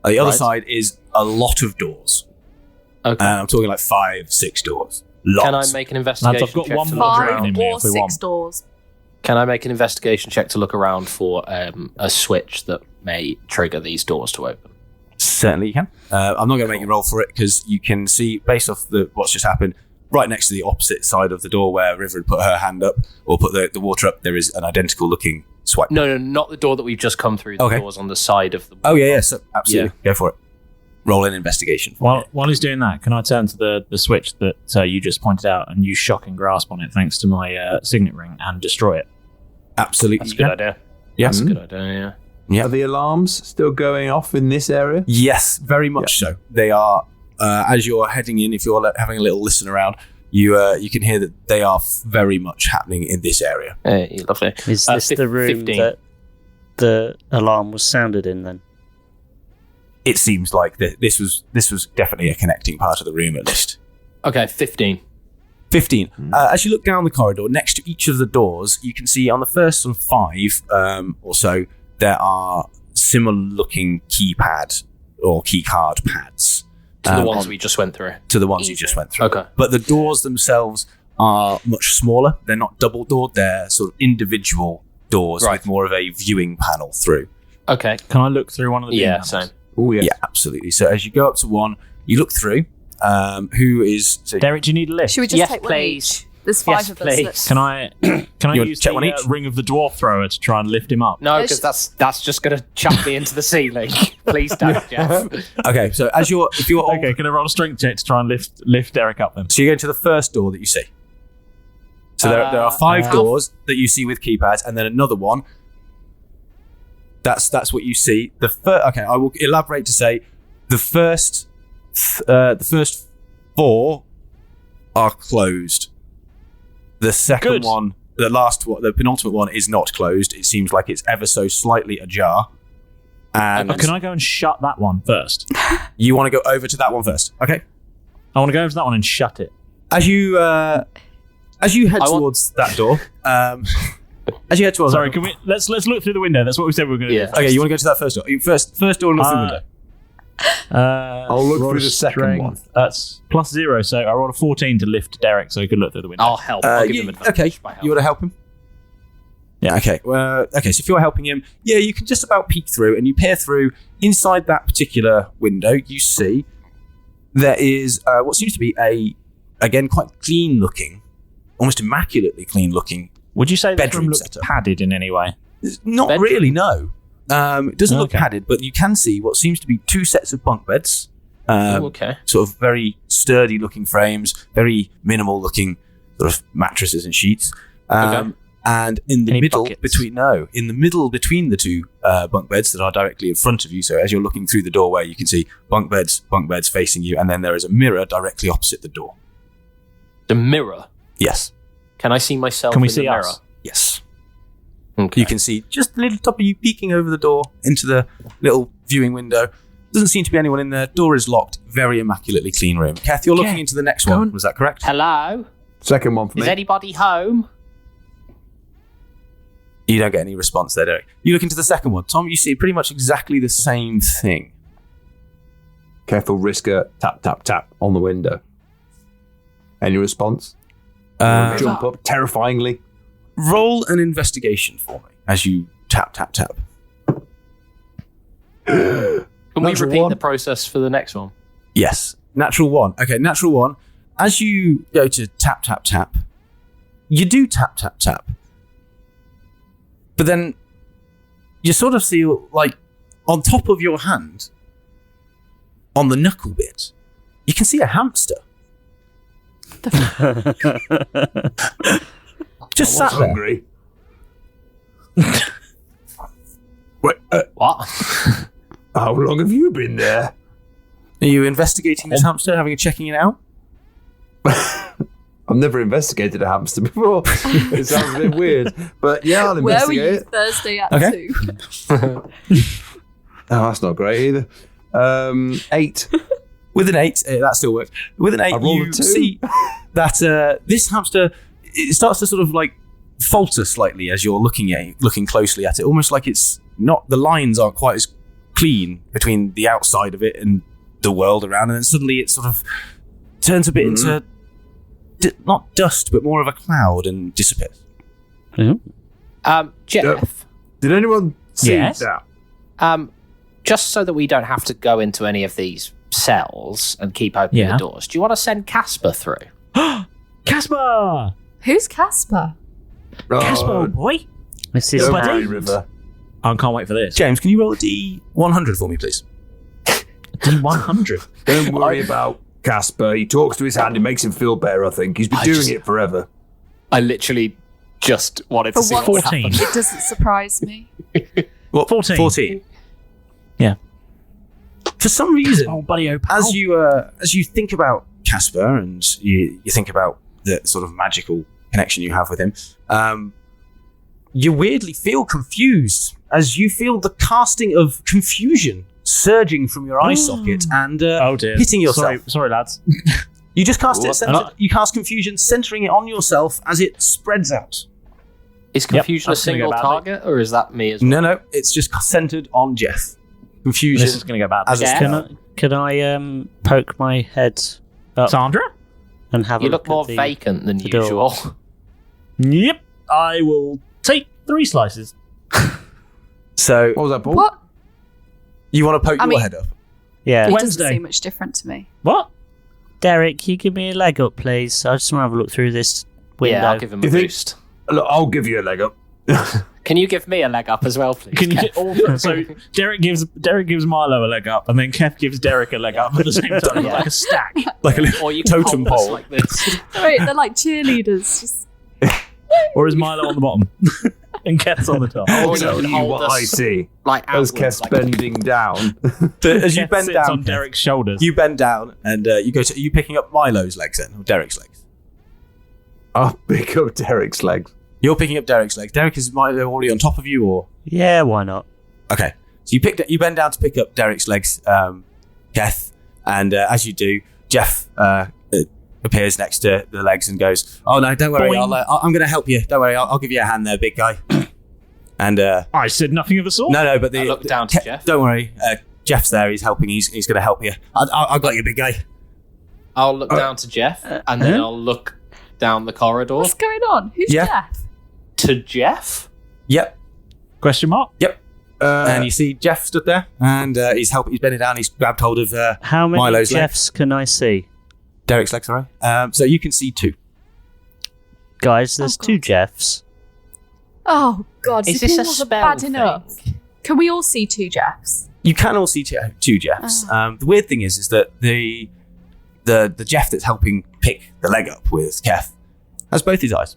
The other side is a lot of doors. Okay. I'm talking like 5-6 doors. Lots. Can I make an investigation I've got check one to more look dragon around? in here if we 6 want. doors. Can I make an investigation check to look around for a switch that may trigger these doors to open? Certainly you can. I'm not going to make you roll for it because you can see, based off what's just happened, right next to the opposite side of the door where River had put her hand up or put the water up, there is an identical looking swipe. No, not the door that we've just come through. The doors on the side of the wall. Oh, yeah, so absolutely. Go for it. Roll an investigation. While he's doing that, can I turn to the switch that you just pointed out and use shocking grasp on it thanks to my signet ring and destroy it? Absolutely. That's a good idea. Yeah. That's a good idea, yeah. Are the alarms still going off in this area? Yes, very much so. They are, as you're heading in, if you're having a little listen around, you can hear that they are very much happening in this area. Hey, lovely. Is this the room 15. that the alarm was sounded in then? It seems like this was definitely a connecting part of the room at least. Okay, 15. 15. As you look down the corridor, next to each of the doors, you can see on the first sort of 5 or so, there are similar-looking keypad or keycard pads. To the ones we just went through. To the ones you just went through. Okay. But the doors themselves are much smaller. They're not double-doored. They're sort of individual doors with more of a viewing panel through. Okay. Can I look through one of the Yeah, panels? same. Oh, yeah, absolutely. So as you go up to one, you look through. Who is... So Derek, do you need a lift? Should we just take one each? There's 5 of us. Let's- Can I You use check the one each? Ring of the Dwarf Thrower to try and lift him up? No, because that's just going to chuck me into the ceiling. Please don't, Jeff. Okay, so if you're Okay, can I roll a strength check to try and lift Derek up then? So you go to the first door that you see. So there are 5 doors that you see with keypads, and then another one. That's what you see. Okay, I will elaborate to say the first 4 are closed. The second one, the last one, the penultimate one is not closed. It seems like it's ever so slightly ajar. And Can I go and shut that one first? You want to go over to that one first, okay? I want to go over to that one and shut it. As you head towards that door, as you head towards. Sorry, can we let's look through the window? That's what we said we were going to do. Okay, you want to go to that first door? First door and look through the window. I'll look through the second one. That's +0, so I rolled a 14 to lift Derek so he could look through the window. I'll help. I'll give him advantage. Okay, you want to help him? Yeah, okay. Okay, so if you're helping him, you can just about peek through, and you peer through. Inside that particular window, you see there is what seems to be again, quite clean-looking, almost immaculately clean-looking. Would you say that room looks setup. padded in any way? Not really, no. It doesn't look padded, but you can see what seems to be 2 sets of bunk beds. Okay. Sort of very sturdy-looking frames, very minimal-looking sort of mattresses and sheets. And in the middle between the 2 bunk beds that are directly in front of you, so as you're looking through the doorway, you can see bunk beds facing you, and then there is a mirror directly opposite the door. The mirror? Yes. Can I see myself Can we in see the mirror? us? Yes. Okay. You can see just a little top of you peeking over the door into the little viewing window. Doesn't seem to be anyone in there. Door is locked. Very immaculately clean room. Kath, you're looking into the next one. Was that correct? Hello? Second one for me. Is anybody home? You don't get any response there, Derek. You look into the second one. Tom, you see pretty much exactly the same thing. Careful, Risker. Tap, tap, tap on the window. Any response? Jump up terrifyingly. Roll an investigation for me as you tap, tap, tap. Can we repeat the process for the next one? Yes. Natural 1. Okay, natural 1. As you go to tap, tap, tap, you do tap, tap, tap. But then you sort of see, like, on top of your hand, on the knuckle bit, you can see a hamster. Just sat there. Hungry. Wait, what? How long have you been there? Are you investigating this hamster, checking it out? I've never investigated a hamster before. It sounds a bit weird, but yeah, I'll Where were investigate you it. Thursday at 2? Oh, that's not great either. 8. With an 8, that still works. With an 8, rolled you a 2. see that this hamster, it starts to sort of like falter slightly as you're looking closely at it, almost like it's not, the lines aren't quite as clean between the outside of it and the world around, and then suddenly it sort of turns a bit into not dust, but more of a cloud and disappears. Jeff, did anyone see Yes? that? Just so that we don't have to go into any of these cells and keep opening Yeah. the doors, do you want to send Casper through? Casper! Who's Casper? Casper, boy! This is Don't buddy. worry, River. I can't wait for this. James, can you roll a D100 for me, please? D100? Don't worry about Casper. He talks to his hand. It makes him feel better, I think. He's been doing it forever. I literally just wanted to For see once, what happened. it doesn't surprise me. What? 14. 14. Yeah. For some reason, Oh, buddy, as you think about Casper and you think about the sort of magical connection you have with him, you weirdly feel confused as you feel the casting of confusion surging from your eye socket and Oh dear. hitting yourself. Sorry, lads. You just cast What? you cast confusion, centering it on yourself as it spreads out. Is confusion a that's gonna go single badly. target, or is that me as well? No, it's just centered on Jeff. Confusion. This is going to go bad. As a Yeah. spell. Can I poke my head up? Sandra? and have You a look more at the, vacant than the door. usual. Yep. I will take 3 slices. So what was that, Paul? What? You want to poke I your mean- head up? Yeah. It Wednesday. doesn't seem much different to me. What? Derek, can you give me a leg up, please? I just want to have a look through this window. Yeah, I'll give him a You think- boost. Look, I'll give you a leg up. Can you give me a leg up as well, please? Can you Kev? get all? So Derek gives Milo a leg up, and then Kev gives Derek a leg up at the same time, Yeah. like a stack. Like a Or you can totem hold us pole. like this. Wait, they're like cheerleaders. Just... Or is Milo on the bottom and Kev's on the top? I'll Or you tell can you hold what us I see. Like As outwards, Kev's like- bending down. As you Kev bend sits down, on Kev, Derek's shoulders. you bend down and you go to. Are you picking up Milo's legs then, or Derek's legs? I'll pick up Derek's legs. You're picking up Derek's legs. Derek, is Milo already on top of you, or? Yeah, why not? Okay, so you bend down to pick up Derek's legs, Keth, and as you do, Jeff appears next to the legs and goes, "Oh no, don't worry, Boing. I'm going to help you. Don't worry, I'll give you a hand there, big guy." And I said nothing of the sort. no, but I look down to Jeff. Don't worry, Jeff's there. He's helping. He's going to help you. I got you, big guy. I'll look down to Jeff, and then I'll look down the corridor What's going on? Who's Yeah. Jeff? to Jeff. Yep. Question mark? Yep. And you see Jeff stood there, and he's bending down. He's grabbed hold of How many Milo's Jeffs can I see? Derek's legs, sorry. So you can see 2. Guys, there's 2 Jeffs. Oh, God. Is so this a wasn't spell bad thing? enough. Can we all see 2 Jeffs? You can all see 2 Jeffs. The weird thing is that the Jeff that's helping pick the leg up with Keth has both his eyes.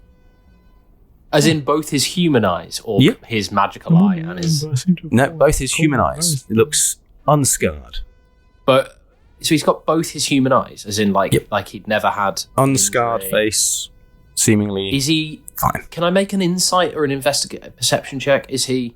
As in both his human eyes or Yep. his magical eye and his. No, both his human eyes. It looks unscarred. But so he's got both his human eyes, as in like he'd never had Unscarred injury. face, seemingly. Is he fine? Can I make an insight or an investigate perception check? Is he?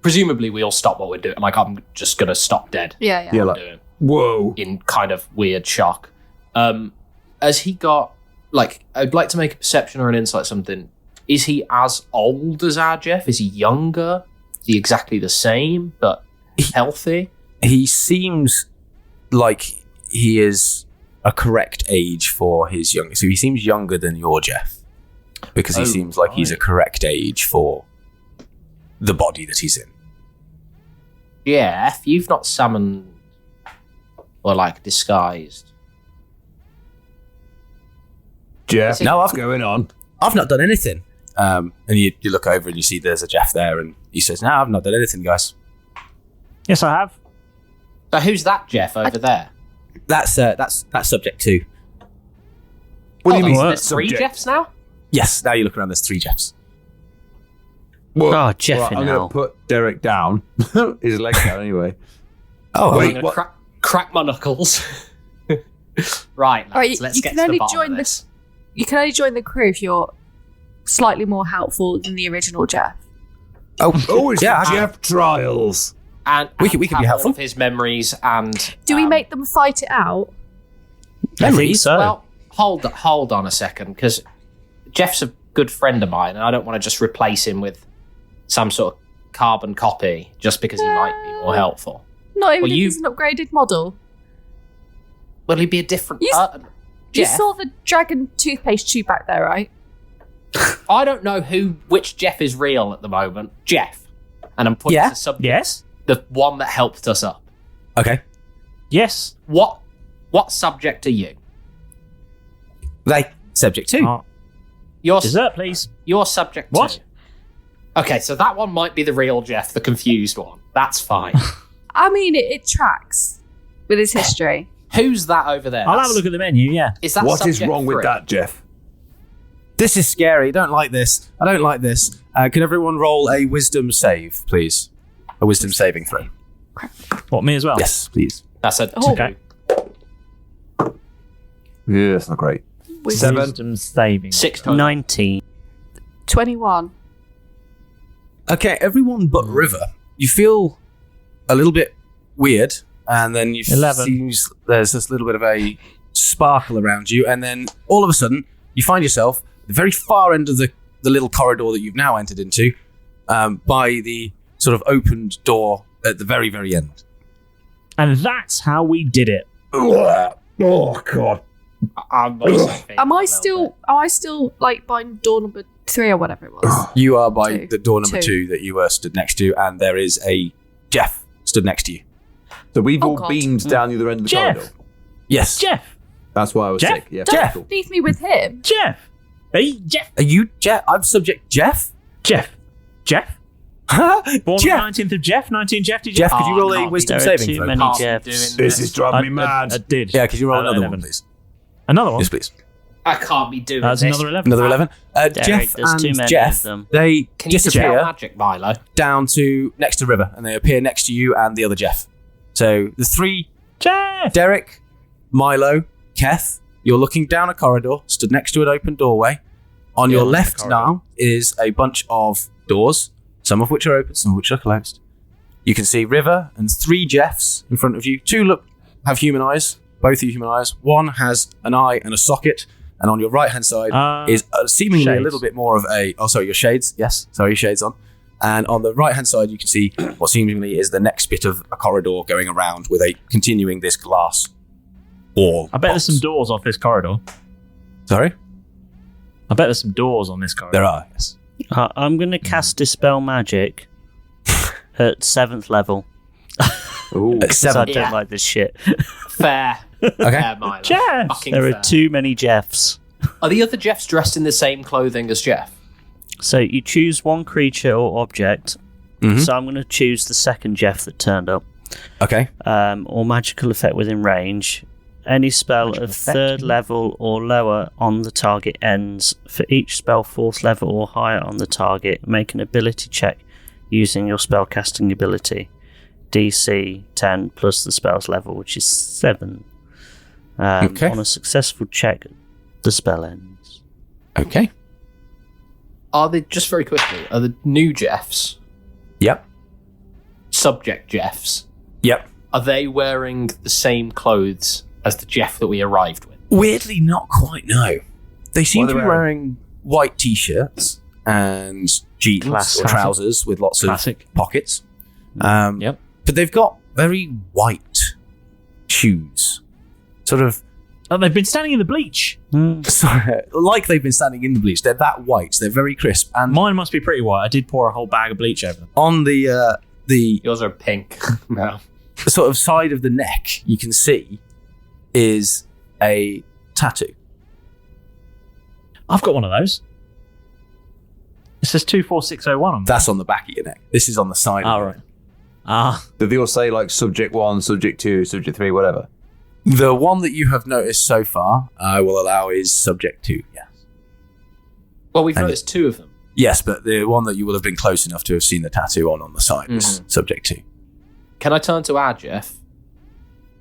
Presumably, we all stop what we're doing. Like I'm just gonna stop dead. Yeah. Yeah, What like, I'm doing whoa. in kind of weird shock. Has he got like? I'd like to make a perception or an insight something. Is he as old as our Jeff? Is he younger? Is he exactly the same but healthy? He seems like he is a correct age for his young. So he seems younger than your Jeff, because he seems like he's a correct age for the body that he's in. Jeff, you've not summoned or like disguised. Jeff, No, what's going on? I've not done anything. And you look over and you see there's a Jeff there, and he says, "No, I've not done anything, guys." Yes, I have. So who's that Jeff over there? That's subject 2. What do you mean? There's 3 subject? Jeffs now? Yes, now you look around. There's 3 Jeffs. Well, Oh, Jeff I'm now. going to put Derek down. His leg down anyway. Oh, Wait, I'm what? gonna crack my knuckles. Right, lads, All right, let's you get can to the only bottom join of this. this. You can only join the crew if you're slightly more helpful than the original Jeff. Oh, It's yeah. the Jeff trials. And We can be have all helpful. of his memories and. Do we make them fight it out? I think so. Well, hold on a second, because Jeff's a good friend of mine, and I don't want to just replace him with some sort of carbon copy just because he might be more helpful. Not even Well, if you- it's an upgraded model. Will he be a different? You Jeff? saw the dragon toothpaste tube back there, right? I don't know which Jeff is real at the moment. Jeff, and I'm putting Yeah. the subject, Yes. the one that helped us up. Okay. Yes. What subject are you? Like subject 2. Oh, Your dessert, please. Your subject. What? 2. Okay, so that one might be the real Jeff, the confused one. That's fine. I mean, it tracks with his history. Who's that over there? I'll have a look at the menu. Yeah. Is that What is subject wrong with 3? that, Jeff? This is scary. I don't like this. I don't like this. Can everyone roll a wisdom save, please? A wisdom saving throw. What, me as well? Yes, please. That's a Oh. 2. Okay. Yeah, that's not great. 7. Wisdom saving. 6 total. 19. 21. Okay, everyone but River. You feel a little bit weird, and then you 11. seems there's this little bit of a sparkle around you, and then all of a sudden you find yourself at the very far end of the little corridor that you've now entered into, by the sort of opened door at the very, very end. And that's how we did it. Oh, God. Am I still like by door number 3 or whatever it was? You are by the door number 2 that you were stood next to, and there is a Jeff stood next to you. So we've all beamed down the other end of the corridor. Yes. Jeff. That's why I was sick. Yeah. Jeff. Cool. Leave me with him. Jeff. Hey, Jeff. Are you Jeff? I'm subject Jeff? Jeff. Born on the 19th of Jeff. 19 Jeff. Did you? Jeff, could you roll a wisdom saving throw? Too many Jeffs. This is driving me mad. I did. Yeah, could you roll another one, please? Another one? Yes, please. I can't be doing That's this. another 11. Another 11. Derek, Jeff there's too and many Jeff, of them. they Can you disappear dispel magic, Milo? down to next to River, and they appear next to you and the other Jeff. So the 3, Jeff! Derek, Milo, Keth, you're looking down a corridor, stood next to an open doorway. On your left now is a bunch of doors, some of which are open, some of which are closed. You can see River and 3 Jeffs in front of you. 2 have human eyes, both are human eyes. 1 has an eye and a socket, and on your right-hand side is seemingly shades. a little bit more of a... Oh, sorry, your shades. Yes, sorry, shades on. And on the right-hand side, you can see what seemingly is the next bit of a corridor going around with a continuing this glass wall. I bet there's some doors off this corridor. Sorry? I bet there's some doors on this corridor. There are, yes. I'm going to cast Dispel Magic at 7th level. Ooh. At 7th. I don't like this shit. Fair. Okay. Fair, Milo. Jeff! Fucking There fair. are too many Jeffs. Are the other Jeffs dressed in the same clothing as Jeff? So you choose one creature or object. Mhm. So I'm going to choose the second Jeff that turned up. Okay. Or magical effect within range. Any spell of 3rd level or lower on the target ends. For each spell 4th level or higher on the target, make an ability check using your spellcasting ability. DC 10 plus the spell's level, which is 7. Okay. On a successful check, the spell ends. Okay. Are they, just very quickly, are the new Jeffs, Yep. subject Jeffs, Yep. are they wearing the same clothes as the Jeff that we arrived with? Weirdly, not quite, no. They seem What to are be they wearing white t-shirts and jeans Classic. or trousers with lots Classic. of pockets. Yep. But they've got very white shoes. Sort of... Oh, they've been standing in the bleach. Sorry, like they've been standing in the bleach. They're that white. They're very crisp. And Mine must be pretty white. I did pour a whole bag of bleach over them. on the Yours are pink now. sort of side of the neck, you can see is a tattoo. I've got one of those. It says 24601 on That's on the back of your neck. This is on the side. Oh, of right. Ah. Did they all say like subject 1, subject 2, subject 3, whatever? The one that you have noticed so far, I will allow is subject 2. Yes. Well, we've And- noticed 2 of them. Yes, but the one that you will have been close enough to have seen the tattoo on the side is subject 2. Can I turn to our Jeff?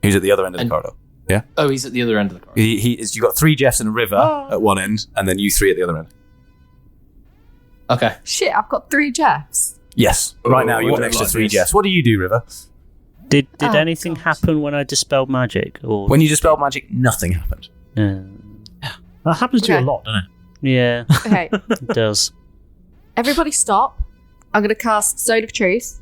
Who's at the other end of the corridor? Yeah. Oh, he's at the other end of the corridor. He is. You've got 3 Jeffs and a River at one end, and then you 3 at the other end. Okay. Shit, I've got 3 Jeffs. Yes. Right now you're what next to like 3 this? Jeffs. What do you do, River? Did Oh, anything happen when I dispelled magic? Or When you dispelled magic, nothing happened. That happens to you a Okay. lot, doesn't it? Yeah, Okay, it does. everybody stop. I'm going to cast Stone of Truth.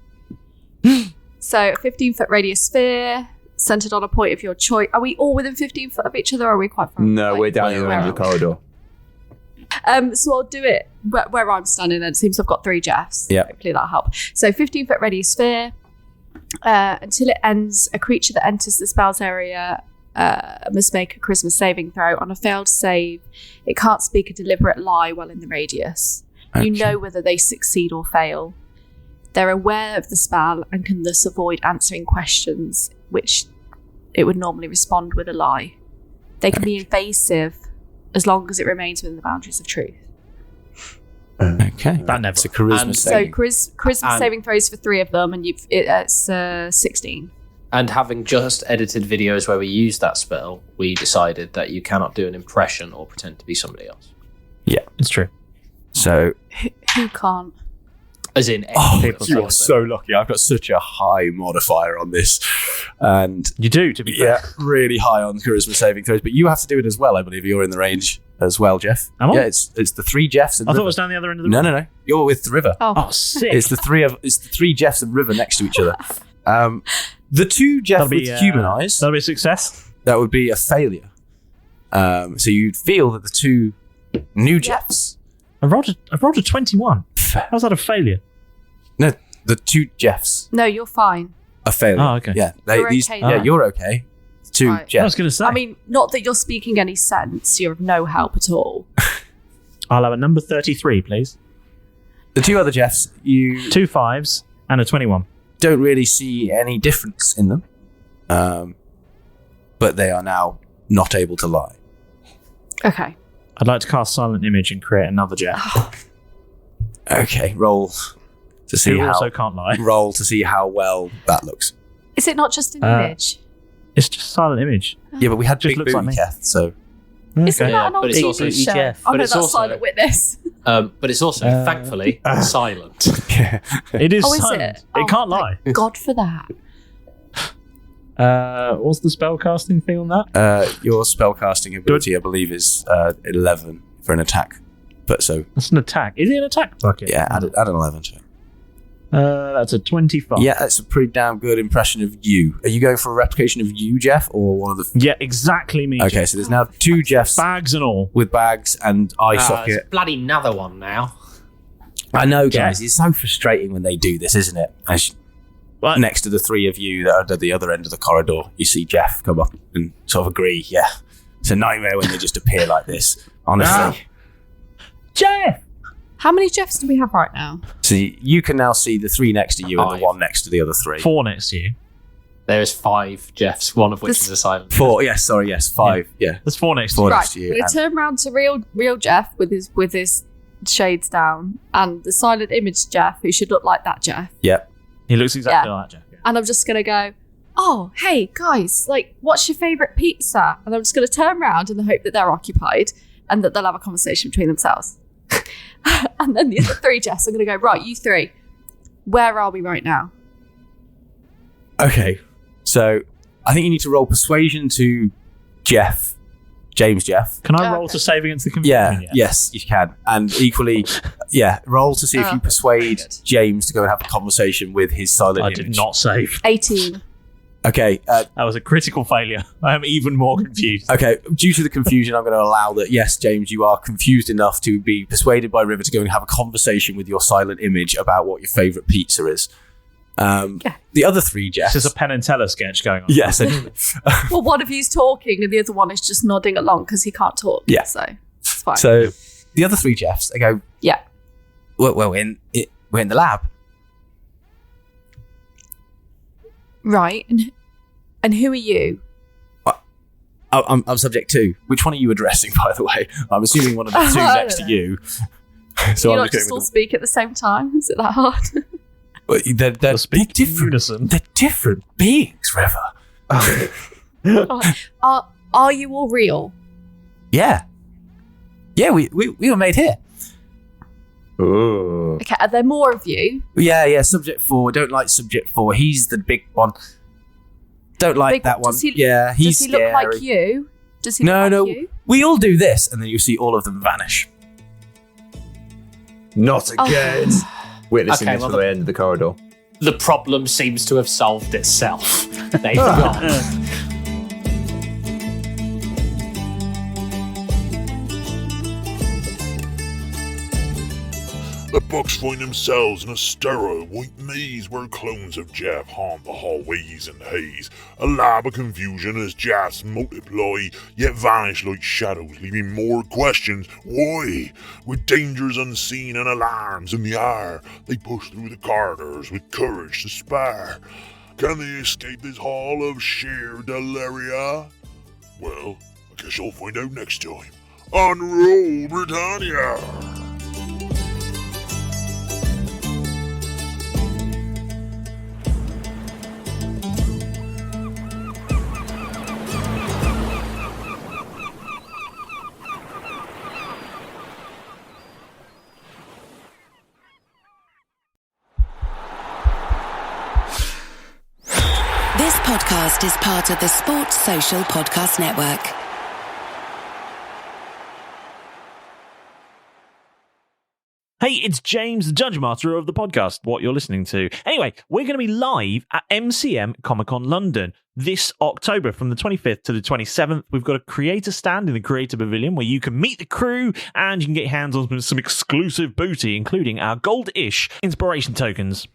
So, a 15-foot radius sphere, centered on a point of your choice. Are we all within 15 foot of each other, or are we quite far No, away? we're down the other end of the corridor. So I'll do it where I'm standing then. It seems I've got 3 Jeffs. Yeah. Hopefully that'll help. So 15-foot radius sphere. Until it ends, a creature that enters the spell's area must make a charisma saving throw. On a failed save, it can't speak a deliberate lie while in the radius. You know whether they succeed or fail. They're aware of the spell and can thus avoid answering questions which it would normally respond with a lie. They can be invasive as long as it remains within the boundaries of truth. Okay. That never. It's a charisma And- So saving. charisma And- saving throws for 3 of them, and it's 16. And having just edited videos where we used that spell, we decided that you cannot do an impression or pretend to be somebody else. Yeah, it's true. So, Who can't? As in, people you are so lucky. I've got such a high modifier on this, and you do. To be fair, really high on charisma saving throws. But you have to do it as well. I believe you're in the range as well, Jeff. Am I? Yeah, it's the 3 Jeffs. And I thought River. it was down the other end of the No, room. no. You're with the River. Oh, sick. It's the 3 Jeffs and River next to each other. The 2 Jeff That'll be, with human eyes. That'll be a success. That would be a failure. So you'd feel that the two new Jeffs. I rolled a 21. How's that a failure? No, the two Jeffs No, you're fine. are failing. Oh, okay. Yeah, You're okay now. you're okay. Two Right. Jeffs. I was going to say. I mean, not that you're speaking any sense. You're of no help at all. I'll have a number 33, please. The two other Jeffs, you 2 5s and a 21. don't really see any difference in them, but they are now not able to lie. Okay. I'd like to cast Silent Image and create another Jeff. Okay, roll to see Who how. also can't lie. Roll to see how well that looks. Is it not just an Uh, image? It's just Silent Image. Yeah, but we had Just Big looks Booty like me. Keth, so Isn't that an old but it's TV also show? Jeff. Oh But no, it's that's also- Silent Witness. But it's also, thankfully, silent. It is Oh, is silent. it? It can't lie. Thank God for that. What's the spellcasting thing on that? your spellcasting ability, I believe, is 11 for an attack. But so That's an attack. Is it an attack bucket? yeah, add an 11 to it. That's a 25. Yeah, that's a pretty damn good impression of you. Are you going for a replication of you, Jeff, or one of the? Yeah, exactly me. Okay, Jeff. so there's now two Jeffs Bags and all. with bags and eye It's socket. bloody another one now. I know, guys. It's so frustrating when they do this, isn't it? What? Next to the three of you that are at the other end of the corridor, you see Jeff come up and sort of agree. Yeah, it's a nightmare when they just appear like this. Honestly. Jeff! How many Jeffs do we have right now? So you can now see the three next to you and the Five. one next to the other three. 4 next to you. There is 5 Jeffs, one of which This- is a silent. 4. Yes, sorry. Yes, 5. Yeah. There's 4 next to 4 you. next to you. I'm gonna turn round to real Jeff with his shades down, and the silent image Jeff, who should look like that Jeff. Yep. He looks exactly Yeah. like Jeff. Yeah. And I'm just gonna go, oh, hey guys, like, what's your favourite pizza? And I'm just gonna turn around in the hope that they're occupied and that they'll have a conversation between themselves. And then the other 3 Jeffs are gonna go, right, you 3, where are we right now? Okay. So I think you need to roll persuasion to James Jeff. Can I roll to save against the confusion? Yeah. Yes, you can. And equally, roll to see if you persuade James to go and have a conversation with his silent I image. did not save. 18. Okay. That was a critical failure. I am even more confused. Okay, due to the confusion, I'm going to allow that, yes, James, you are confused enough to be persuaded by River to go and have a conversation with your silent image about what your favourite pizza is. The other 3 Jeffs... This is a Penn and Teller sketch going on. Yes. Well, one of you's talking and the other one is just nodding along because he can't talk. Yeah. So it's fine. So the other 3 Jeffs, they go, yeah. well we're in the lab. Right. And who are you? I'm subject 2. Which one are you addressing, by the way? I'm assuming one of the 2 I next to don't you. So You're I'm not just going all with speak at the same time? Is it that hard? they're different. Unison. They're different beings, River. Are you all real? Yeah. Yeah, we were made here. Oh. Okay, are there more of you? Yeah, subject 4. Don't like subject 4. He's the big one. Don't like Big- that one. does he- Yeah, he's Does he look like scary. you? Does he No, look like you? we all do this, and then you see all of them vanish. Not again. Witnessing Okay, this well, from the end of the corridor. The problem seems to have solved itself. They've gone. The Bucks find themselves in a sterile white maze where clones of Jeff haunt the hallways and haze. A lab of confusion as Jeffs multiply, yet vanish like shadows, leaving more questions. Why? With dangers unseen and alarms in the air, they push through the corridors with courage to spare. Can they escape this hall of sheer deliria? Well, I guess you'll find out next time on Roll Britannia. This podcast is part of the Sports Social Podcast Network. Hey, it's James, the Judge Master of the podcast, what you're listening to. Anyway, we're going to be live at MCM Comic Con London this October from the 25th to the 27th. We've got a creator stand in the Creator Pavilion where you can meet the crew and you can get your hands on some exclusive booty, including our gold-ish inspiration tokens.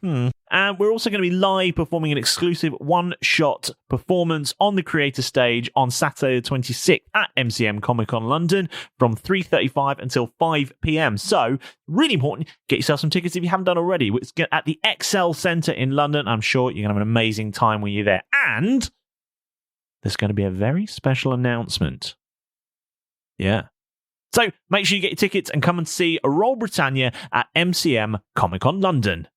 And we're also going to be live performing an exclusive one-shot performance on the creator stage on Saturday the 26th at MCM Comic-Con London from 3:35 until 5 p.m. So, really important, get yourself some tickets if you haven't done already. It's at the XL Centre in London. I'm sure you're going to have an amazing time when you're there. And there's going to be a very special announcement. Yeah. So, make sure you get your tickets and come and see Roll Britannia at MCM Comic-Con London.